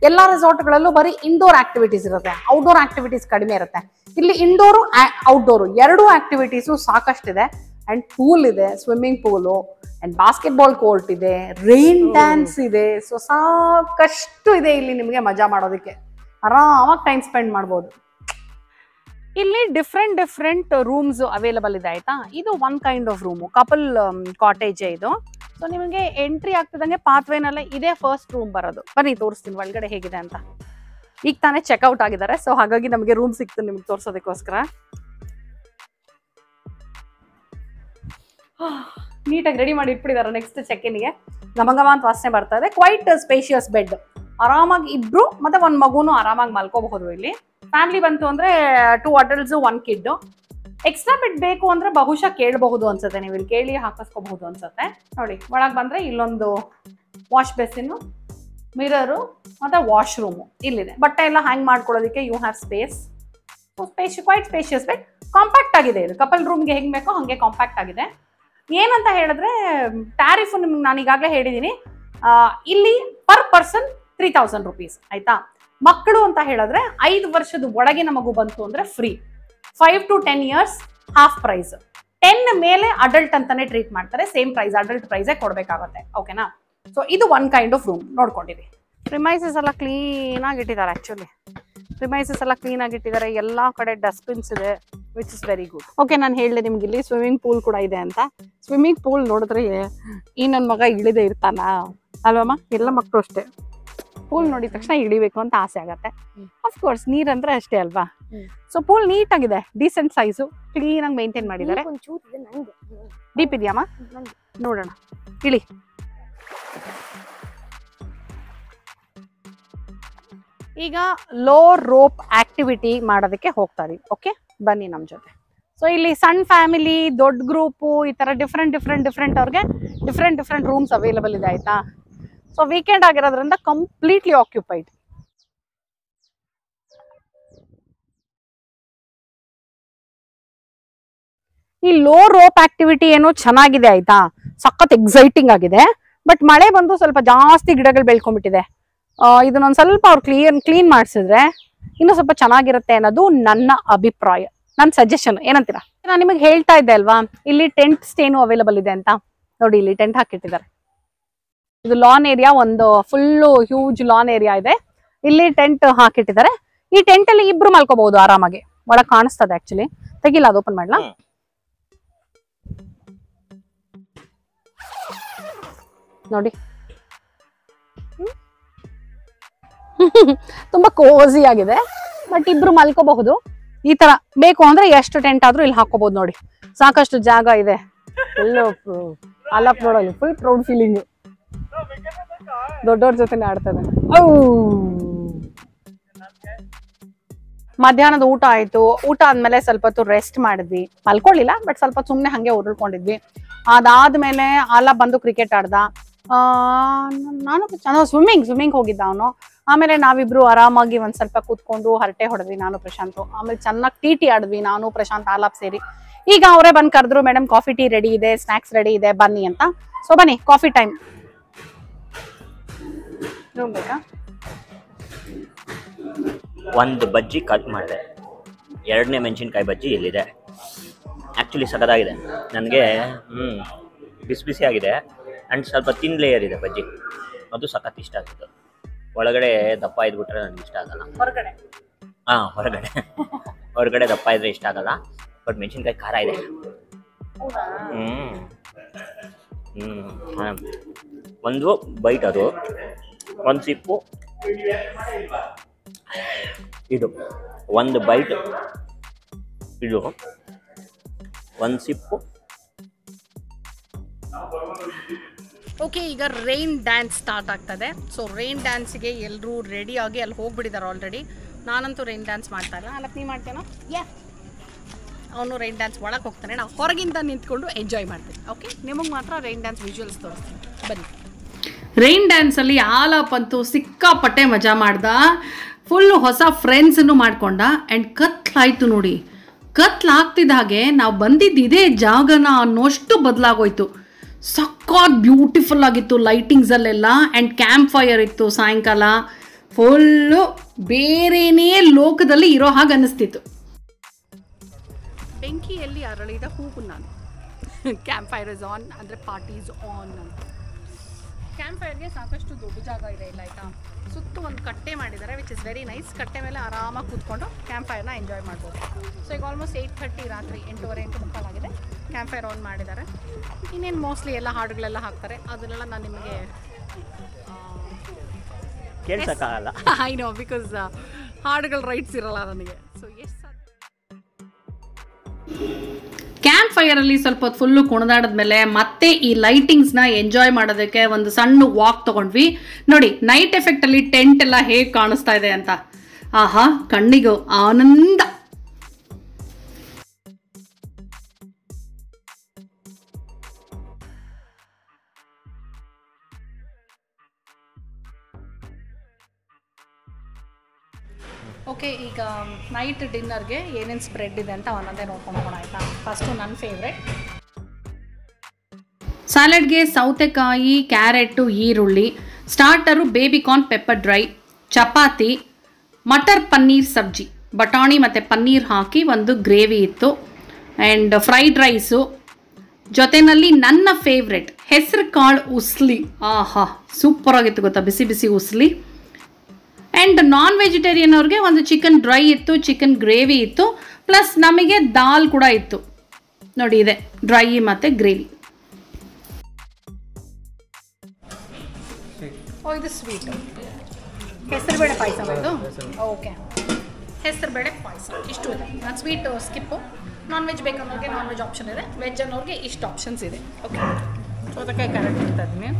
ಎಲ್ಲಾ ರೆಸಾರ್ಟ್ಗಳಲ್ಲೂ ಬರೀ ಇಂಡೋರ್ ಆಕ್ಟಿವಿಟೀಸ್ ಇರುತ್ತೆ, ಔಟ್ಡೋರ್ ಆಕ್ಟಿವಿಟೀಸ್ ಕಡಿಮೆ ಇರುತ್ತೆ. ಇಲ್ಲಿ ಇಂಡೋರು ಔಟ್ಡೋರು ಎರಡೂ ಆಕ್ಟಿವಿಟೀಸು ಸಾಕಷ್ಟಿದೆ. ಅಂಡ್ ಪೂಲ್ ಇದೆ, swimming pool and basket ball court ಇದೆ, ರೈನ್ ಡ್ಯಾನ್ಸ್ ಇದೆ. ಸೊ ಸಾಕಷ್ಟು ಇದೆ ಇಲ್ಲಿ ನಿಮಗೆ ಮಜಾ ಮಾಡೋದಕ್ಕೆ. ಆರಾಮಾಗಿ ಟೈಮ್ ಸ್ಪೆಂಡ್ ಮಾಡ್ಬೋದು. ಇಲ್ಲಿ ಡಿಫ್ರೆಂಟ್ ರೂಮ್ಸ್ ಅವೈಲಬಲ್ ಇದೆ ಆಯ್ತಾ. ಇದು one kind of room, couple cottage ಇದು. ಸೊ ನಿಮಗೆ ಎಂಟ್ರಿ ಆಗ್ತಿದಂಗೆ ಪಾತ್ವೇನಲ್ಲೇ ಇದೇ ಫಸ್ಟ್ ರೂಮ್ ಬರೋದು. ಬನ್ನಿ ತೋರಿಸ್ತೀನಿ ಒಳಗಡೆ ಹೇಗಿದೆ ಅಂತ. ಈಗ ತಾನೇ ಚೆಕ್ಔಟ್ ಆಗಿದ್ದಾರೆ, ಸೊ ಹಾಗಾಗಿ ನಮಗೆ ರೂಮ್ ಸಿಕ್ತು ನಿಮ್ಗೆ ತೋರಿಸೋದಕ್ಕೋಸ್ಕರ. ನೀಟಾಗಿ ರೆಡಿ ಮಾಡಿ ಇಟ್ಬಿಟ್ಟಿದ್ದಾರೆ. ನೆಕ್ಸ್ಟ್ ಚೆಕ್-ಇನ್ಗೆ ಗಮಗಮ ಅಂತ ವಾಸನೆ ಬರ್ತಾ ಇದೆ. ಕ್ವೈಟ್ ಸ್ಪೇಷಿಯಸ್ ಬೆಡ್, ಆರಾಮಾಗಿ ಇಬ್ರು ಮತ್ತೆ ಒಂದ್ ಮಗುನು ಆರಾಮಾಗಿ ಮಲ್ಕೋಬಹುದು. ಇಲ್ಲಿ ಫ್ಯಾಮಿಲಿ ಬಂತು ಅಂದ್ರೆ 2 ಅಡಲ್ಟ್ಸ್ 1 ಕಿಡ್. ಎಕ್ಸ್ಟ್ರಾ ಬೆಡ್ ಬೇಕು ಅಂದ್ರೆ ಬಹುಶಃ ಕೇಳಬಹುದು ಅನ್ಸುತ್ತೆ, ನೀವು ಇಲ್ಲಿ ಕೇಳಿ ಹಾಕಿಸ್ಕೋಬಹುದು ಅನ್ಸುತ್ತೆ. ನೋಡಿ ಒಳಗೆ ಬಂದ್ರೆ ಇಲ್ಲೊಂದು ವಾಶ್ ಬೇಸಿನ್, ಮಿರರು ಮತ್ತೆ ವಾಶ್ರೂಮು ಇಲ್ಲಿದೆ. ಬಟ್ಟೆ ಎಲ್ಲ ಹ್ಯಾಂಗ್ ಮಾಡ್ಕೊಳ್ಳೋದಕ್ಕೆ you have space. Quite spacious bed, compact ಆಗಿದೆ. ಇದು ಕಪಲ್ ರೂಮ್ಗೆ ಹೆಂಗ್ ಬೇಕೋ ಹಂಗೆ ಕಾಂಪ್ಯಾಕ್ಟ್ ಆಗಿದೆ. ಏನಂತ ಹೇಳಿದ್ರೆ ಟ್ಯಾರಿಫ್ ನಿಮ್ಗೆ ನಾನು ಈಗಾಗಲೇ ಹೇಳಿದ್ದೀನಿ. ಇಲ್ಲಿ ಪರ್ ಪರ್ಸನ್ 3000 rupees ಆಯ್ತಾ. ಮಕ್ಕಳು ಅಂತ ಹೇಳಿದ್ರೆ 5 ವರ್ಷದ ಒಳಗಿನ ಮಗು ಬಂತು ಅಂದ್ರೆ free. 5 to 10 years half price. 10 ಮೇಲೆ ಅಡಲ್ಟ್ ಅಂತಾನೆ ಟ್ರೀಟ್ ಮಾಡ್ತಾರೆ. ಸೇಮ್ ಪ್ರೈಸ್, ಅಡಲ್ಟ್ ಪ್ರೈಸೇ ಕೊಡ್ಬೇಕಾಗುತ್ತೆ. ಓಕೆನಾ. ಸೊ ಇದು ಒನ್ ಕೈಂಡ್ ಆಫ್ ರೂಮ್ ನೋಡ್ಕೊಂಡಿವಿ. ಪ್ರಿಮೈಸಸ್ ಎಲ್ಲ ಕ್ಲೀನ್ ಆಗಿ ಇಟ್ಟಿದ್ದಾರೆ. ಆಕ್ಚುಲಿ ಪ್ರಿಮೈಸಸ್ ಎಲ್ಲ ಕ್ಲೀನ್ ಆಗಿ ಇಟ್ಟಿದ್ದಾರೆ. ಎಲ್ಲಾ ಕಡೆ ಡಸ್ಟ್ಬಿನ್ಸ್ ಇದೆ, which is very good. Okay, ನಾನು ಹೇಳಿದೆ ನಿಮ್ಗೆ ಇಲ್ಲಿ ಸ್ವಿಮ್ಮಿಂಗ್ ಪೂಲ್ ಕೂಡ ಇದೆ ಅಂತ. ಸ್ವಿಮ್ಮಿಂಗ್ ಪೂಲ್ ನೋಡಿದ್ರೆ ಈ ನನ್ನ ಮಗ ಇಳಿದೇ ಇರ್ತಾನ ಅಲ್ವಮ್ಮ? ಎಲ್ಲ ಮಕ್ಕಳು ಅಷ್ಟೇ, ಪೂಲ್ ನೋಡಿದ ತಕ್ಷಣ ಇಳಿಬೇಕು ಅಂತ ಆಸೆ ಆಗತ್ತೆ. ಅಫ್ಕೋರ್ಸ್ ನೀರಂದ್ರೆ ಅಷ್ಟೇ ಅಲ್ವಾ. ಸೊ ಪೂಲ್ ನೀಟ್ ಆಗಿದೆ, ಡೀಸೆಂಟ್ ಸೈಜು, ಕ್ಲೀನ್ ಆಗಿ ಮೇಂಟೈನ್ ಮಾಡಿದ್ದಾರೆ. ಡೀಪ್ ಇದೆಯಮ್ಮ? ನೋಡೋಣ, ಇಳಿ. ಈಗ ಲೋ ರೋಪ್ ಆಕ್ಟಿವಿಟಿ ಮಾಡೋದಕ್ಕೆ ಹೋಗ್ತಾ ಇದೀವಿ. ಓಕೆ, ಬನ್ನಿ ನಮ್ ಜೊತೆ. ಸೊ ಇಲ್ಲಿ ಸಣ್ಣ ಫ್ಯಾಮಿಲಿ, ದೊಡ್ಡ ಗ್ರೂಪು, ಈ ತರ ಡಿಫ್ರೆಂಟ್ ಅವ್ರಿಗೆ ಡಿಫ್ರೆಂಟ್ ರೂಮ್ಸ್ ಅವೈಲಬಲ್ ಇದೆ ಆಯ್ತಾ. ಸೊ ವೀಕೆಂಡ್ ಆಗಿರೋದ್ರಿಂದ ಕಂಪ್ಲೀಟ್ಲಿ ಆಕ್ಯುಪೈಡ್. ಈ ಲೋ ರೋಪ್ ಆಕ್ಟಿವಿಟಿ ಏನೋ ಚೆನ್ನಾಗಿದೆ ಆಯ್ತಾ, ಸಖತ್ ಎಕ್ಸೈಟಿಂಗ್ ಆಗಿದೆ. ಬಟ್ ಮಳೆ ಬಂದು ಸ್ವಲ್ಪ ಜಾಸ್ತಿ ಗಿಡಗಳು ಬೆಳ್ಕೊಂಡ್ಬಿಟ್ಟಿದೆ. ಇದನ್ನೊಂದ್ ಸ್ವಲ್ಪ ಅವ್ರು ಕ್ಲೀನ್ ಮಾಡಿಸಿದ್ರೆ ಇನ್ನೂ ಸ್ವಲ್ಪ ಚೆನ್ನಾಗಿರುತ್ತೆ ಅನ್ನೋದು ನನ್ನ ಅಭಿಪ್ರಾಯ, ನನ್ನ ಸಜೆಷನ್. ಏನಂತೀರಾ? ನಾನು ನಿಮಗೆ ಹೇಳ್ತಾ ಇದ್ದೆ ಅಲ್ವಾ, ಇಲ್ಲಿ ಟೆಂಟ್ ಸ್ಟೇನು ಅವೈಲಬಲ್ ಇದೆ ಅಂತ. ನೋಡಿ ಇಲ್ಲಿ ಟೆಂಟ್ ಹಾಕಿಟ್ಟಿದ್ದಾರೆ. ಇದು ಲಾನ್ ಏರಿಯಾ, ಒಂದು ಫುಲ್ಲು ಹ್ಯೂಜ್ ಲಾನ್ ಏರಿಯಾ ಇದೆ. ಇಲ್ಲಿ ಟೆಂಟ್ ಹಾಕಿಟ್ಟಿದ್ದಾರೆ. ಈ ಟೆಂಟ್ ಅಲ್ಲಿ ಇಬ್ರು ಮಲ್ಕೋಬಹುದು ಆರಾಮಾಗಿ. ಒಳಗೆ ಕಾಣಿಸ್ತದೆ ಆಕ್ಚುಲಿ. ತೆಗಿಲ್ಲ, ಅದು ಓಪನ್ ಮಾಡ್ಲಾ? ನೋಡಿ ತುಂಬಾ ಕೋಸಿ ಆಗಿದೆ. ಬಟ್ ಇಬ್ರು ಮಲ್ಕೋಬಹುದು. ಈ ತರ ಬೇಕು ಅಂದ್ರೆ ಎಷ್ಟು ಟೆಂಟ್ ಆದ್ರೂ ಇಲ್ಲಿ ಹಾಕೋಬಹುದು. ನೋಡಿ ಸಾಕಷ್ಟು ಜಾಗ ಇದೆ. ಅಲ್ಲಪ್ ನೋಡಲಿ, ಫುಲ್ ಪ್ರೌಡ್ ಫೀಲಿಂಗ್. ದೊಡ್ಡವ್ರ ಜೊತೆನೆ ಆಡ್ತದೆ. ಮಧ್ಯಾಹ್ನದ ಊಟ ಆಯ್ತು. ಊಟ ಆದ್ಮೇಲೆ ಸ್ವಲ್ಪ ಹೊತ್ತು ರೆಸ್ಟ್ ಮಾಡಿದ್ವಿ. ಮಲ್ಕೊಳ್ಳಿಲ್ಲ, ಬಟ್ ಸ್ವಲ್ಪ ಸುಮ್ನೆ ಹಂಗೆ ಉರುಳ್ಕೊಂಡಿದ್ವಿ. ಅದಾದ್ಮೇಲೆ ಅಲ್ಲ ಬಂದು ಕ್ರಿಕೆಟ್ ಆಡ್ದ. ನಾನು ಸ್ವಿಮ್ಮಿಂಗ್ ಹೋಗಿದ್ದ ಅವನು. ಆಮೇಲೆ ನಾವಿಬ್ರು ಆರಾಮಾಗಿ ಒಂದ್ ಸ್ವಲ್ಪ ಕೂತ್ಕೊಂಡು ಹರಟೆ ಹೊಡೆದ್ವಿ, ನಾನು ಪ್ರಶಾಂತ್. ಆಮೇಲೆ ಚೆನ್ನಾಗಿ ಟಿ ಆಡಿದ್ವಿ, ನಾನು ಪ್ರಶಾಂತ್ ಆಲಾಪ್ ಸೇರಿ. ಈಗ ಅವರೇ ಬಂದ್ ಕರೆದ್ರು, ಮೇಡಮ್ ಕಾಫಿ ಟೀ ರೆಡಿ ಇದೆ, ಸ್ನಾಕ್ಸ್ ರೆಡಿ ಇದೆ, ಬನ್ನಿ ಅಂತ. ಸೊ ಬನ್ನಿ, ಕಾಫಿ ಟೈಮ್. ಬೇಕಾ? ಒಂದು ಬಜ್ಜಿ ಕಟ್ ಮಾಡಿದೆ, ಎರಡನೇ ಮೆಣಸಿನ್ಕಾಯಿ ಬಜ್ಜಿ ಇಲ್ಲಿದೆ. ಆ್ಯಕ್ಚುಲಿ ಸಖತ್ತಾಗಿದೆ ನನಗೆ. ಬಿಸಿ ಬಿಸಿ ಆಗಿದೆ ಆ್ಯಂಡ್ ಸ್ವಲ್ಪ ತಿನ್ ಲೇಯರ್ ಇದೆ ಬಜ್ಜಿ, ಅದು ಸಖತ್ ಇಷ್ಟ ಆಗ್ತದೆ. ಒಳಗಡೆ ದಪ್ಪ ಇದ್ಬಿಟ್ರೆ ನನಗೆ ಇಷ್ಟ ಆಗಲ್ಲ. ಹೊರಗಡೆ ದಪ್ಪ ಇದ್ರೆ ಇಷ್ಟ ಆಗಲ್ಲ. ಬಟ್ ಮೆಣಸಿನ್ಕಾಯಿ ಖಾರ ಇದೆ. ಒಂದು ಬೈಟ್ ಅದು, ಒಂದು ಸಿಪ್ಪು ಇದು, ಒಂದು ಬೈಟ್ ಇದು, ಒಂದು ಸಿಪ್ಪು. ಓಕೆ, ಈಗ ರೈನ್ ಡ್ಯಾನ್ಸ್ ಸ್ಟಾರ್ಟ್ ಆಗ್ತದೆ. ಸೊ ರೈನ್ ಡ್ಯಾನ್ಸಿಗೆ ಎಲ್ಲರೂ ರೆಡಿಯಾಗಿ ಅಲ್ಲಿ ಹೋಗ್ಬಿಟ್ಟಿದ್ದಾರೆ ಆಲ್ರೆಡಿ. ನಾನಂತೂ ರೈನ್ ಡ್ಯಾನ್ಸ್ ಮಾಡ್ತಾ ಇಲ್ಲ. ಅಲ್ಲ, ನೀ ಮಾಡ್ತೇನೋ? ಅವನು ರೈನ್ ಡ್ಯಾನ್ಸ್ ಒಳಗೆ ಹೋಗ್ತಾನೆ, ನಾವು ಹೊರಗಿಂದ ನಿಂತ್ಕೊಂಡು ಎಂಜಾಯ್ ಮಾಡ್ತೀವಿ. ಓಕೆ, ನಿಮಗೆ ಮಾತ್ರ ರೈನ್ ಡ್ಯಾನ್ಸ್ ವಿಜುವಲ್ಸ್ ತೋರಿಸ್ತೀನಿ, ಬನ್ನಿ. ರೈನ್ ಡ್ಯಾನ್ಸಲ್ಲಿ ಆಲಾಪಂತೂ ಸಿಕ್ಕಾಪಟ್ಟೆ ಮಜಾ ಮಾಡ್ದ. ಫುಲ್ಲು ಹೊಸ ಫ್ರೆಂಡ್ಸನ್ನು ಮಾಡ್ಕೊಂಡ. ಆ್ಯಂಡ್ ಕತ್ಲಾಯ್ತು ನೋಡಿ. ಕತ್ಲಾಗ್ತಿದ್ದ ಹಾಗೆ ನಾವು ಬಂದಿದ್ದು ಇದೇ ಜಾಗನ ಅನ್ನೋಷ್ಟು ಬದಲಾಗೋಯ್ತು. ಸಖತ್ ಬ್ಯೂಟಿಫುಲ್ ಆಗಿತ್ತು ಲೈಟಿಂಗ್ಸಲ್ಲೆಲ್ಲ. ಆ್ಯಂಡ್ ಕ್ಯಾಂಪ್ ಫೈರ್ ಇತ್ತು ಸಾಯಂಕಾಲ. ಫುಲ್ಲು ಬೇರೆನೇ ಲೋಕದಲ್ಲಿ ಇರೋ ಹಾಗೆ ಅನ್ನಿಸ್ತಿತ್ತು. ಬೆಂಕಿಯಲ್ಲಿ ಅರಳಿದ ಹೂವು ನಾನು. ಕ್ಯಾಂಪ್ ಫೈರ್ ಇಸ್ ಆನ್ ಅಂದರೆ ಪಾರ್ಟಿ ಇಸ್ ಆನ್ ಅಂತ. ಕ್ಯಾಂಪ್ ಫೈರ್ಗೆ ಸಾಕಷ್ಟು ದೊಡ್ಡ ಜಾಗ ಇದೆ ಇಲ್ಲ ಆಯಿತಾ. ಸುತ್ತು ಒಂದು ಕಟ್ಟೆ ಮಾಡಿದ್ದಾರೆ, ವಿಚ್ ಇಸ್ ವೆರಿ ನೈಸ್. ಕಟ್ಟೆ ಮೇಲೆ ಆರಾಮಾಗಿ ಕೂತ್ಕೊಂಡು ಕ್ಯಾಂಪ್ ಫೈರ್ನ ಎಂಜಾಯ್ ಮಾಡ್ಬೋದು. ಸೊ ಈಗ ಆಲ್ಮೋಸ್ಟ್ 8:30 ರಾತ್ರಿ 8:30 ಆಗಿದೆ. ಕ್ಯಾಂಪ್ ಫೈರ್ ಆನ್ ಮಾಡಿದ್ದಾರೆ. ಇನ್ನೇನು ಮೋಸ್ಟ್ಲಿ ಎಲ್ಲ ಹಾಡುಗಳೆಲ್ಲ ಹಾಕ್ತಾರೆ, ಅದನ್ನೆಲ್ಲ ನಾನು ನಿಮಗೆ ಕೇಳಿಸಕ್ಕಾಗಲ್ಲ. ಐ ನೋ, ಬಿಕಾಸ್ ಹಾಡುಗಳ ರೈಟ್ಸ್ ಇರಲ್ಲ ನನಗೆ. ಸೊ ಎಸ್, ಕ್ಯಾಂಪ್ ಫೈರಲ್ಲಿ ಸ್ವಲ್ಪ ಹೊತ್ತು ಫುಲ್ಲು ಕುಣಿದಾಡಿದ್ಮೇಲೆ ಮತ್ತೆ ಈ ಲೈಟಿಂಗ್ಸ್ನ ಎಂಜಾಯ್ ಮಾಡೋದಕ್ಕೆ ಒಂದು ಸಣ್ಣ ವಾಕ್ ತೊಗೊಂಡ್ವಿ. ನೋಡಿ ನೈಟ್ ಎಫೆಕ್ಟಲ್ಲಿ ಟೆಂಟ್ ಎಲ್ಲ ಹೇಗೆ ಕಾಣಿಸ್ತಾ ಇದೆ ಅಂತ. ಆಹಾ, ಕಣ್ಣಿಗೂ ಆನಂದ. ಓಕೆ, ಈಗ ನೈಟ್ ಡಿನ್ನರ್ಗೆ ಏನೇನು ಸ್ಪ್ರೆಡ್ ಇದೆ ಅಂತ ಒಂದೊಂದೇ ನೋಡ್ಕೊಂಡು ಹೋಗೋಣ ಆಯಿತಾ. ಫಸ್ಟು ನನ್ನ ಫೇವ್ರೆಟ್ ಸ್ಯಾಲೆಡ್ಗೆ ಸೌತೆಕಾಯಿ, ಕ್ಯಾರೆಟು, ಈರುಳ್ಳಿ. Starter baby corn pepper dry, chapati, matar paneer sabzi, ಬಟಾಣಿ ಮತ್ತು ಪನ್ನೀರ್ ಹಾಕಿ ಒಂದು ಗ್ರೇವಿ ಇತ್ತು. ಆ್ಯಂಡ್ ಫ್ರೈಡ್ ರೈಸು, ಜೊತೆಯಲ್ಲಿ ನನ್ನ ಫೇವ್ರೆಟ್ ಹೆಸರು ಕಾಳು ಉಸ್ಲಿ. ಆಹಾ, ಸೂಪರಾಗಿತ್ತು ಗೊತ್ತಾ, ಬಿಸಿ ಬಿಸಿ ಉಸ್ಲಿ. ಆ್ಯಂಡ್ ನಾನ್ ವೆಜಿಟೇರಿಯನ್ ಅವ್ರಿಗೆ ಒಂದು ಚಿಕನ್ ಡ್ರೈ ಇತ್ತು, ಚಿಕನ್ ಗ್ರೇವಿ ಇತ್ತು, ಪ್ಲಸ್ ನಮಗೆ ದಾಲ್ ಕೂಡ ಇತ್ತು. ನೋಡಿ ಇದೆ ಡ್ರೈ ಮತ್ತು ಗ್ರೇವಿ. ಓ, ಇದು ಸ್ವೀಟು ಹೆಸರುಬೇಳೆ ಪಾಯಸ ಇದು. ಓಕೆ, ಹೆಸರುಬೇಳೆ ಪಾಯಸ ಇಷ್ಟು ಇದೆ. ನಾನು ಸ್ವೀಟು ಸ್ಕಿಪ್ಪು. ನಾನ್ ವೆಜ್ ಬೇಕನ್ನೋರಿಗೆ ನಾನ್ ವೆಜ್ ಆಪ್ಷನ್ ಇದೆ, ವೆಜ್ ಅನ್ನೋರಿಗೆ ಇಷ್ಟು ಆಪ್ಷನ್ಸ್ ಇದೆ. ಓಕೆ, ಸೌತೆಕಾಯಿ ಕ್ಯಾರೆಟ್ ಇಡ್ತಾ ಇದ್ದೀನಿ.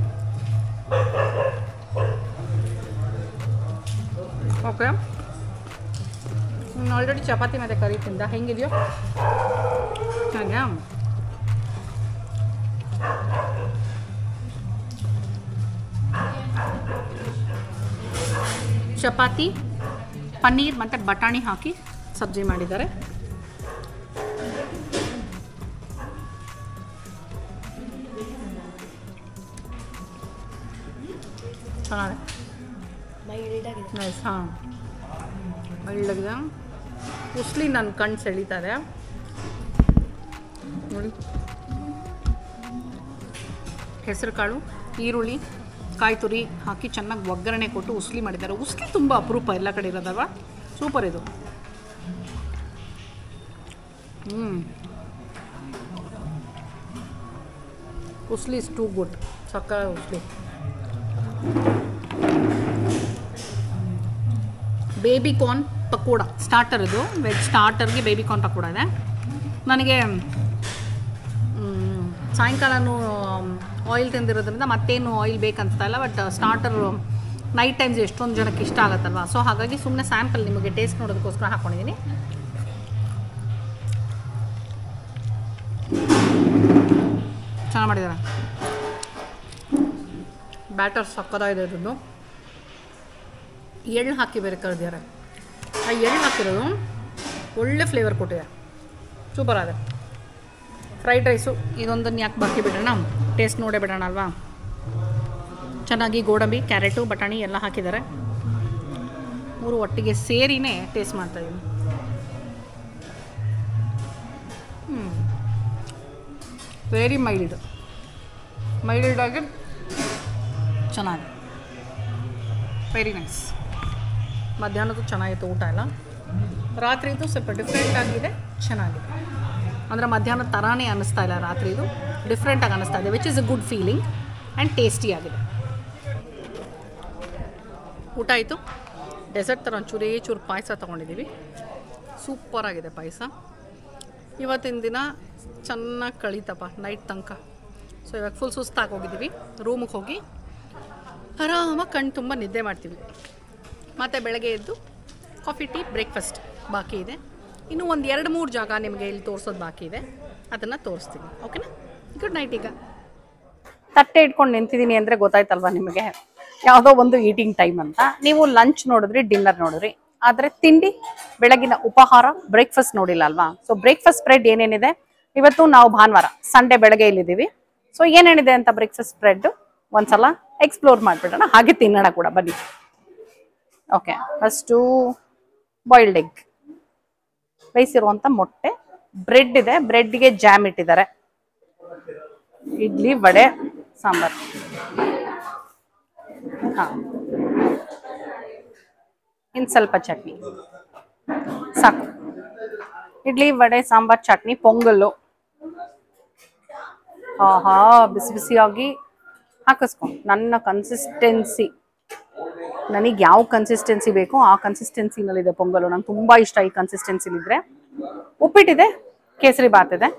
ಓಕೆ, ಆಲ್ರೆಡಿ ಚಪಾತಿ ಮತ್ತು ಕರಿ ತಿಂದ. ಹೆಂಗಿದೆಯೋ ಹಾಗೆ. ಚಪಾತಿ, ಪನ್ನೀರ್ ಮತ್ತು ಬಟಾಣಿ ಹಾಕಿ ಸಬ್ಜಿ ಮಾಡಿದ್ದಾರೆ. ಚೆನ್ನಾಗಿದೆ. ನೈಸ್. ಹಾಂ, ಒಳ್ಳೆಗಿದೆ. ಉಸ್ಲಿ ನನ್ನ ಕಣ್ಣು ಸೆಳೀತಾರೆ ನೋಡಿ. ಹೆಸರು ಕಾಳು, ಈರುಳ್ಳಿ, ಕಾಯಿ ತುರಿ ಹಾಕಿ ಚೆನ್ನಾಗಿ ಒಗ್ಗರಣೆ ಕೊಟ್ಟು ಉಸ್ಲಿ ಮಾಡಿದ್ದಾರೆ. ಉಸ್ಲಿ ತುಂಬ ಅಪರೂಪ ಎಲ್ಲ ಕಡೆ ಇರೋದಲ್ವ. ಸೂಪರ್ ಇದು. ಉಸ್ಲಿ ಇಸ್ ಟೂ ಗುಡ್. ಸಕ್ಕ ಉಸ್ಲಿ. ಬೇಬಿಕಾರ್ನ್ ಪಕೋಡ ಸ್ಟಾರ್ಟರ್ ಇದು. ವೆಜ್ ಸ್ಟಾರ್ಟರ್ಗೆ ಬೇಬಿಕಾರ್ನ್ ಪಕೋಡ ಇದೆ. ನನಗೆ ಸಾಯಂಕಾಲನೂ ಆಯಿಲ್ ತಿಂದಿರೋದ್ರಿಂದ ಮತ್ತೇನು ಆಯಿಲ್ ಬೇಕಂತ ಇಲ್ಲ. ಬಟ್ ಸ್ಟಾರ್ಟರು ನೈಟ್ ಟೈಮ್ಸ್ ಎಷ್ಟೊಂದು ಜನಕ್ಕೆ ಇಷ್ಟ ಆಗುತ್ತಲ್ವ. ಸೊ ಹಾಗಾಗಿ ಸುಮ್ಮನೆ ಸ್ಯಾಂಪಲ್ ನಿಮಗೆ ಟೇಸ್ಟ್ ನೋಡೋದಕ್ಕೋಸ್ಕರ ಹಾಕ್ಕೊಂಡಿದ್ದೀನಿ. ಚೆನ್ನಾಗಿ ಮಾಡಿದ್ದಾರೆ. ಬ್ಯಾಟರ್ ಸಕ್ಕತ್ತಾಗಿದೆ ಇರೋದು. ಎಳ್ಳು ಹಾಕಿ ಬೇರೆ ಕರೆದಿದ್ದಾರೆ. ಆ ಎಳ್ಳು ಹಾಕಿರೋದು ಒಳ್ಳೆ ಫ್ಲೇವರ್ ಕೊಟ್ಟಿದೆ. ಸೂಪರ್ ಆಗಿದೆ. ಫ್ರೈಡ್ ರೈಸು ಇದೊಂದನ್ನು ಯಾಕೆ ಬಾಕಿ ಬಿಡೋಣ, ಟೇಸ್ಟ್ ನೋಡೇ ಬಿಡೋಣ ಅಲ್ವಾ. ಚೆನ್ನಾಗಿ ಗೋಡಂಬಿ, ಕ್ಯಾರೆಟು, ಬಟಾಣಿ ಎಲ್ಲ ಹಾಕಿದ್ದಾರೆ. ಮೂರು ಒಟ್ಟಿಗೆ ಸೇರಿನೇ ಟೇಸ್ಟ್ ಮಾಡ್ತಾ ಇದ್ದೀನಿ. ವೆರಿ ಮೈಲ್ಡಾಗಿ ಚೆನ್ನಾಗಿ, ವೆರಿ ನೈಸ್. ಮಧ್ಯಾಹ್ನದ್ದು ಚೆನ್ನಾಗಿತ್ತು ಊಟ ಎಲ್ಲ. ರಾತ್ರಿದು ಸ್ವಲ್ಪ ಡಿಫ್ರೆಂಟ್ ಆಗಿದೆ, ಚೆನ್ನಾಗಿದೆ. ಅಂದರೆ ಮಧ್ಯಾಹ್ನದ ಥರಾನೇ ಅನ್ನಿಸ್ತಾ ಇಲ್ಲ, ರಾತ್ರಿದು ಡಿಫ್ರೆಂಟಾಗಿ ಅನ್ನಿಸ್ತಾ ಇದೆ, which is a good feeling and tasty ಆಗಿದೆ. ಊಟ ಆಯಿತು. ಡೆಸರ್ಟ್ ಥರ ಚೂರು ಪಾಯಸ ತೊಗೊಂಡಿದ್ದೀವಿ. ಸೂಪರಾಗಿದೆ ಪಾಯಸ. ಇವತ್ತಿನ ದಿನ ಚೆನ್ನಾಗಿ ಕಳೀತಪ್ಪ ನೈಟ್ ತನಕ. ಸೊ ಇವಾಗ ಫುಲ್ ಸುಸ್ತಾಗಿ ಹೋಗಿದ್ದೀವಿ. ರೂಮಿಗೆ ಹೋಗಿ ಆರಾಮಾಗಿ ಕಣ್ಣು ತುಂಬ ನಿದ್ದೆ ಮಾಡ್ತೀವಿ. ಮತ್ತು ಬೆಳಗ್ಗೆ ಎದ್ದು ಕಾಫಿ ಟೀ ಬ್ರೇಕ್ಫಾಸ್ಟ್ ಬಾಕಿ ಇದೆ. ಇನ್ನೂ ಒಂದು 2-3 ಜಾಗ ನಿಮಗೆ ಇಲ್ಲಿ ತೋರಿಸೋದು ಬಾಕಿ ಇದೆ, ಅದನ್ನು ತೋರಿಸ್ತೀನಿ. ಓಕೆನಾ? Good night. ಈಗ ತಟ್ಟೆ ಇಟ್ಕೊಂಡು ನಿಂತಿದ್ದೀನಿ ಅಂದರೆ ಗೊತ್ತಾಯ್ತಲ್ವ ನಿಮಗೆ, ಯಾವುದೋ ಒಂದು ಈಟಿಂಗ್ ಟೈಮ್ ಅಂತ. ನೀವು ಲಂಚ್ ನೋಡಿದ್ರಿ, ಡಿನ್ನರ್ ನೋಡಿದ್ರಿ, ಆದರೆ ತಿಂಡಿ ಬೆಳಗಿನ ಉಪಹಾರ ಬ್ರೇಕ್ಫಾಸ್ಟ್ ನೋಡಿಲ್ಲ ಅಲ್ವಾ? ಸೊ ಬ್ರೇಕ್ಫಾಸ್ಟ್ ಸ್ಪ್ರೆಡ್ ಏನೇನಿದೆ ಇವತ್ತು, ನಾವು ಭಾನುವಾರ ಸಂಡೇ ಬೆಳಗ್ಗೆ ಇಲ್ಲಿದ್ದೀವಿ. ಸೊ ಏನೇನಿದೆ ಅಂತ ಬ್ರೇಕ್ಫಾಸ್ಟ್ ಸ್ಪ್ರೆಡ್ ಒಂದ್ಸಲ ಎಕ್ಸ್ಪ್ಲೋರ್ ಮಾಡಿಬಿಡೋಣ, ಹಾಗೆ ತಿನ್ನೋಣ ಕೂಡ ಬನ್ನಿ. ಓಕೆ, ಫಸ್ಟು ಬಾಯ್ಲ್ಡ್ ಎಗ್, ಬೇಯಿಸಿರುವಂಥ ಮೊಟ್ಟೆ, ಬ್ರೆಡ್ ಇದೆ, ಬ್ರೆಡ್ಗೆ ಜಾಮ್ ಇಟ್ಟಿದ್ದಾರೆ, ಇಡ್ಲಿ, ವಡೆ, ಸಾಂಬಾರು. ಹಾಂ, ಇನ್ನು ಸ್ವಲ್ಪ ಚಟ್ನಿ ಸಾಕು. ಇಡ್ಲಿ, ವಡೆ, ಸಾಂಬಾರ್, ಚಟ್ನಿ, ಪೊಂಗಲ್ಲು. ಆಹಾ, ಬಿಸಿ ಬಿಸಿಯಾಗಿ ಹಾಕಿಸ್ಕೊಂಡು ನನ್ನ ಕನ್ಸಿಸ್ಟೆನ್ಸಿ, ನನಗೆ ಯಾವ ಕನ್ಸಿಸ್ಟೆನ್ಸಿ ಬೇಕೋ ಆ ಕನ್ಸಿಸ್ಟೆನ್ಸಿನಲ್ಲಿದೆ ಪೊಂಗಲು. ನಂಗೆ ತುಂಬ ಇಷ್ಟ ಈ ಕನ್ಸಿಸ್ಟೆನ್ಸಿಲಿದ್ರೆ. ಉಪ್ಪಿಟ್ಟಿದೆ, ಕೇಸರಿ ಬಾತ್ ಇದೆ.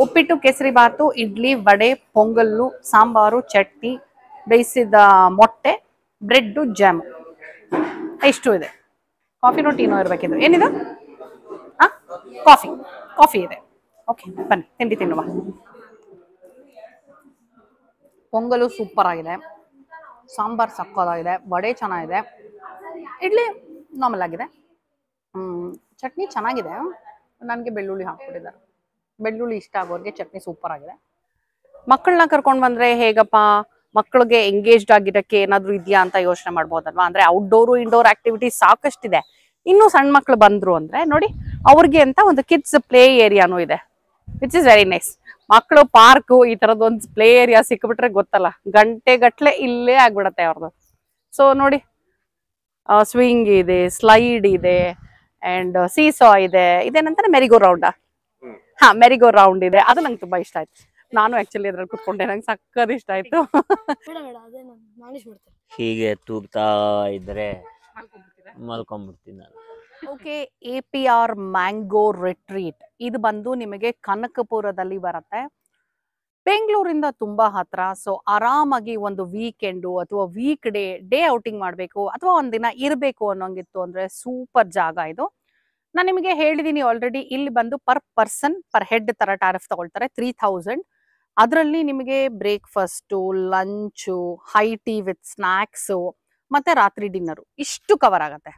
ಉಪ್ಪಿಟ್ಟು, ಕೇಸರಿ ಬಾತು, ಇಡ್ಲಿ, ವಡೆ, ಪೊಂಗಲ್ಲು, ಸಾಂಬಾರು, ಚಟ್ನಿ, ಬೇಯಿಸಿದ ಮೊಟ್ಟೆ, ಬ್ರೆಡ್ಡು, ಜಾಮು, ಇಷ್ಟು ಇದೆ. ಕಾಫಿನೋ ಟೀನೋ ಇರಬೇಕಿದು. ಏನಿದು? ಹಾಂ, ಕಾಫಿ ಇದೆ. ಓಕೆ, ಬನ್ನಿ ತಿಂಡಿ ತಿನ್ನುವ. ಪೊಂಗಲು ಸೂಪರ್ ಆಗಿದೆ, ಸಾಂಬಾರು ಸಕ್ಕತ್ತಾಗಿದೆ, ವಡೆ ಚೆನ್ನಾಗಿದೆ, ಇಡ್ಲಿ ನಾರ್ಮಲ್ ಆಗಿದೆ, ಚಟ್ನಿ ಚೆನ್ನಾಗಿದೆ. ನನಗೆ ಬೆಳ್ಳುಳ್ಳಿ ಹಾಕ್ಬಿಟ್ಟಿದ್ದಾರೆ, ಬೆಳ್ಳುಳ್ಳಿ ಇಷ್ಟ ಆಗೋರಿಗೆ ಚಟ್ನಿ ಸೂಪರ್ ಆಗಿದೆ. ಮಕ್ಕಳನ್ನ ಕರ್ಕೊಂಡು ಬಂದರೆ ಹೇಗಪ್ಪ, ಮಕ್ಕಳಿಗೆ ಎಂಗೇಜ್ಡ್ ಆಗಿರೋಕ್ಕೆ ಏನಾದರೂ ಇದೆಯಾ ಅಂತ ಯೋಚನೆ ಮಾಡ್ಬೋದಲ್ವಾ? ಅಂದರೆ ಔಟ್ಡೋರು ಇಂಡೋರ್ ಆಕ್ಟಿವಿಟೀಸ್ ಸಾಕಷ್ಟಿದೆ. ಇನ್ನೂ ಸಣ್ಣ ಮಕ್ಕಳು ಬಂದರು ಅಂದರೆ ನೋಡಿ, ಅವ್ರಿಗೆ ಅಂತ ಒಂದು ಕಿಡ್ಸ್ ಪ್ಲೇ ಏರಿಯಾನೂ ಇದೆ, ವಿಚ್ ಇಸ್ ವೆರಿ ನೈಸ್. ಮಕ್ಕಳು ಪಾರ್ಕು ಈ ಥರದ್ದೊಂದು ಪ್ಲೇ ಏರಿಯಾ ಸಿಕ್ಬಿಟ್ರೆ ಗೊತ್ತಲ್ಲ, ಗಂಟೆಗಟ್ಟಲೆ ಇಲ್ಲೇ ಆಗ್ಬಿಡತ್ತೆ ಅವ್ರದ್ದು. ಸೊ ನೋಡಿ, ಸ್ವಿಂಗ್ ಇದೆ, ಸ್ಲೈಡ್ ಇದೆ, ಆ್ಯಂಡ್ ಸೀಸಾ ಇದೆ, ಇದೇನಂತಾರೆ ಮೆರಿಗೋ ರೌಂಡಾ? ಹಾಂ, ಮೆರಿಗೋ ರೌಂಡ್ ಇದೆ. ಅದು ನಂಗೆ ತುಂಬ ಇಷ್ಟ ಆಯ್ತು. ನಾನು ಆ್ಯಕ್ಚುಲಿ ಅದ್ರಲ್ಲಿ ಕುತ್ಕೊಂಡೆ, ನಂಗೆ ಸಕ್ಕತ್ ಇಷ್ಟ ಆಯಿತು. ಹೀಗೆ ತೂಗ್ತಾ ಇದ್ದರೆ ಮಲ್ಕೊಂಡ್ಬಿಡ್ತೀನಿ ನಾನು. ಓಕೆ, APR ಮ್ಯಾಂಗೋ ರಿಟ್ರೀಟ್ ಇದು ಬಂದು ನಿಮಗೆ ಕನಕಪುರದಲ್ಲಿ ಬರುತ್ತೆ, ಬೆಂಗಳೂರಿಂದ ತುಂಬಾ ಹತ್ರ. ಸೊ ಆರಾಮಾಗಿ ಒಂದು ವೀಕೆಂಡು ಅಥವಾ ವೀಕ್ ಡೇ ಔಟಿಂಗ್ ಮಾಡಬೇಕು ಅಥವಾ ಒಂದಿನ ಇರಬೇಕು ಅನ್ನೋಂಗಿತ್ತು ಅಂದರೆ ಸೂಪರ್ ಜಾಗ ಇದು. ನಾನು ನಿಮಗೆ ಹೇಳಿದ್ದೀನಿ ಆಲ್ರೆಡಿ, ಇಲ್ಲಿ ಬಂದು ಪರ್ ಪರ್ಸನ್ ಪರ್ ಹೆಡ್ ಥರ ಟ್ಯಾರಿಫ್ ತಗೊಳ್ತಾರೆ 3000. ಅದರಲ್ಲಿ ನಿಮಗೆ breakfast, lunch, high tea with snacks ಮತ್ತು ರಾತ್ರಿ ಡಿನ್ನರು ಇಷ್ಟು ಕವರ್ ಆಗುತ್ತೆ.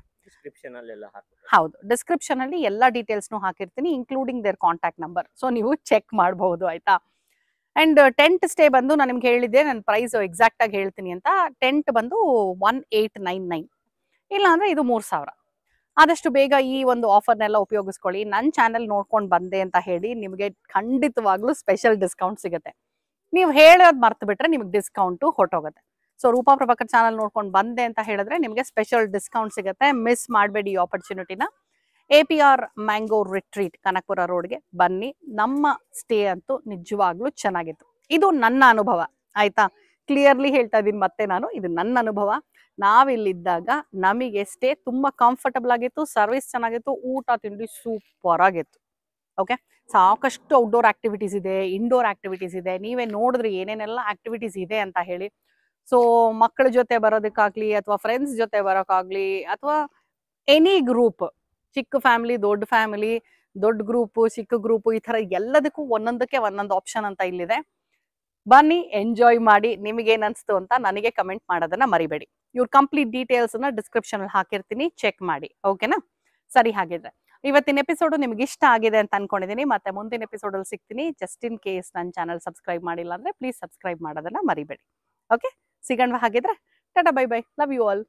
ಹೌದು, ಡಿಸ್ಕ್ರಿಪ್ಷನ್ ಅಲ್ಲಿ ಎಲ್ಲ ಡೀಟೇಲ್ಸ್ನು ಹಾಕಿರ್ತೀನಿ, including their contact number. So ನೀವು ಚೆಕ್ ಮಾಡಬಹುದು, ಆಯ್ತಾ? ಅಂಡ್ ಟೆಂಟ್ ಸ್ಟೇ ಬಂದು ನಾನು ನಿಮ್ಗೆ ಹೇಳಿದ್ದೆ, ನನ್ನ ಪ್ರೈಸ್ ಎಕ್ಸಾಕ್ಟ್ ಆಗಿ ಹೇಳ್ತೀನಿ ಅಂತ. ಟೆಂಟ್ ಬಂದು 1899, ಇಲ್ಲ ಅಂದ್ರೆ ಇದು 3000. ಆದಷ್ಟು ಬೇಗ ಈ ಒಂದು ಆಫರ್ನೆಲ್ಲ ಉಪಯೋಗಿಸ್ಕೊಳ್ಳಿ. ನನ್ನ ಚಾನೆಲ್ ನೋಡ್ಕೊಂಡು ಬಂದೆ ಅಂತ ಹೇಳಿ ನಿಮಗೆ ಖಂಡಿತವಾಗ್ಲೂ ಸ್ಪೆಷಲ್ ಡಿಸ್ಕೌಂಟ್ ಸಿಗುತ್ತೆ. ನೀವು ಹೇಳೋದು ಮರ್ತು ಬಿಟ್ರೆ ನಿಮಗೆ ಡಿಸ್ಕೌಂಟು ಹೊರಟೋಗುತ್ತೆ. ಸೊ ರೂಪಾ ಪ್ರಭಾಕರ್ ಚಾನಲ್ ನೋಡ್ಕೊಂಡು ಬಂದೆ ಅಂತ ಹೇಳಿದ್ರೆ ನಿಮಗೆ ಸ್ಪೆಷಲ್ ಡಿಸ್ಕೌಂಟ್ ಸಿಗುತ್ತೆ. ಮಿಸ್ ಮಾಡಬೇಡಿ ಈ ಆಪರ್ಚುನಿಟಿನ. APR ಮ್ಯಾಂಗೋ ರಿಟ್ರೀಟ್ ಕನಕಪುರ ರೋಡ್ಗೆ ಬನ್ನಿ. ನಮ್ಮ ಸ್ಟೇ ಅಂತೂ ನಿಜವಾಗ್ಲೂ ಚೆನ್ನಾಗಿತ್ತು. ಇದು ನನ್ನ ಅನುಭವ, ಆಯ್ತಾ? ಕ್ಲಿಯರ್ಲಿ ಹೇಳ್ತಾ ಇದ್ದೀನಿ ಮತ್ತೆ ನಾನು, ಇದು ನನ್ನ ಅನುಭವ. ನಾವಿಲ್ಲಿದ್ದಾಗ ನಮಗೆ ಸ್ಟೇ ತುಂಬಾ ಕಂಫರ್ಟಬಲ್ ಆಗಿತ್ತು, ಸರ್ವಿಸ್ ಚೆನ್ನಾಗಿತ್ತು, ಊಟ ತಿಂಡಿ ಸೂಪರ್ ಆಗಿತ್ತು. ಓಕೆ, ಸಾಕಷ್ಟು ಔಟ್ಡೋರ್ ಆಕ್ಟಿವಿಟೀಸ್ ಇದೆ, ಇಂಡೋರ್ ಆಕ್ಟಿವಿಟೀಸ್ ಇದೆ. ನೀವೇ ನೋಡಿದ್ರಿ ಏನೇನೆಲ್ಲ ಆಕ್ಟಿವಿಟೀಸ್ ಇದೆ ಅಂತ ಹೇಳಿ. ಸೊ ಮಕ್ಕಳ ಜೊತೆ ಬರೋದಕ್ಕಾಗ್ಲಿ ಅಥವಾ ಫ್ರೆಂಡ್ಸ್ ಜೊತೆ ಬರೋಕ್ಕಾಗ್ಲಿ ಅಥವಾ ಎನಿ ಗ್ರೂಪ್, ಚಿಕ್ಕ ಫ್ಯಾಮಿಲಿ, ದೊಡ್ಡ ಫ್ಯಾಮಿಲಿ, ದೊಡ್ಡ ಗ್ರೂಪು, ಚಿಕ್ಕ ಗ್ರೂಪು, ಈ ಥರ ಎಲ್ಲದಕ್ಕೂ ಒಂದೊಂದಕ್ಕೆ ಒಂದೊಂದು ಆಪ್ಷನ್ ಅಂತ ಇಲ್ಲಿದೆ. ಬನ್ನಿ, ಎಂಜಾಯ್ ಮಾಡಿ. ನಿಮಗೇನು ಅನಿಸ್ತು ಅಂತ ನನಗೆ ಕಮೆಂಟ್ ಮಾಡೋದನ್ನ ಮರಿಬೇಡಿ. ಇವ್ರ ಕಂಪ್ಲೀಟ್ ಡೀಟೇಲ್ಸ್ನ ಡಿಸ್ಕ್ರಿಪ್ಷನಲ್ಲಿ ಹಾಕಿರ್ತೀನಿ, ಚೆಕ್ ಮಾಡಿ. ಓಕೆನಾ? ಸರಿ, ಹಾಗಿದ್ರೆ ಇವತ್ತಿನ ಎಪಿಸೋಡು ನಿಮ್ಗೆ ಇಷ್ಟ ಆಗಿದೆ ಅಂತ ಅನ್ಕೊಂಡಿದ್ದೀನಿ. ಮತ್ತೆ ಮುಂದಿನ ಎಪಿಸೋಡಲ್ಲಿ ಸಿಗ್ತೀನಿ. ಜಸ್ಟ್ ಇನ್ ಕೇಸ್ ನನ್ನ ಚಾನಲ್ ಸಬ್ಸ್ಕ್ರೈಬ್ ಮಾಡಿಲ್ಲ ಅಂದರೆ ಪ್ಲೀಸ್ ಸಬ್ಸ್ಕ್ರೈಬ್ ಮಾಡೋದನ್ನ ಮರಿಬೇಡಿ. ಓಕೆ, ಸಿಗೋಣ ಹಾಗಿದ್ರೆ. ಟಾಟಾ bye bye, love you all.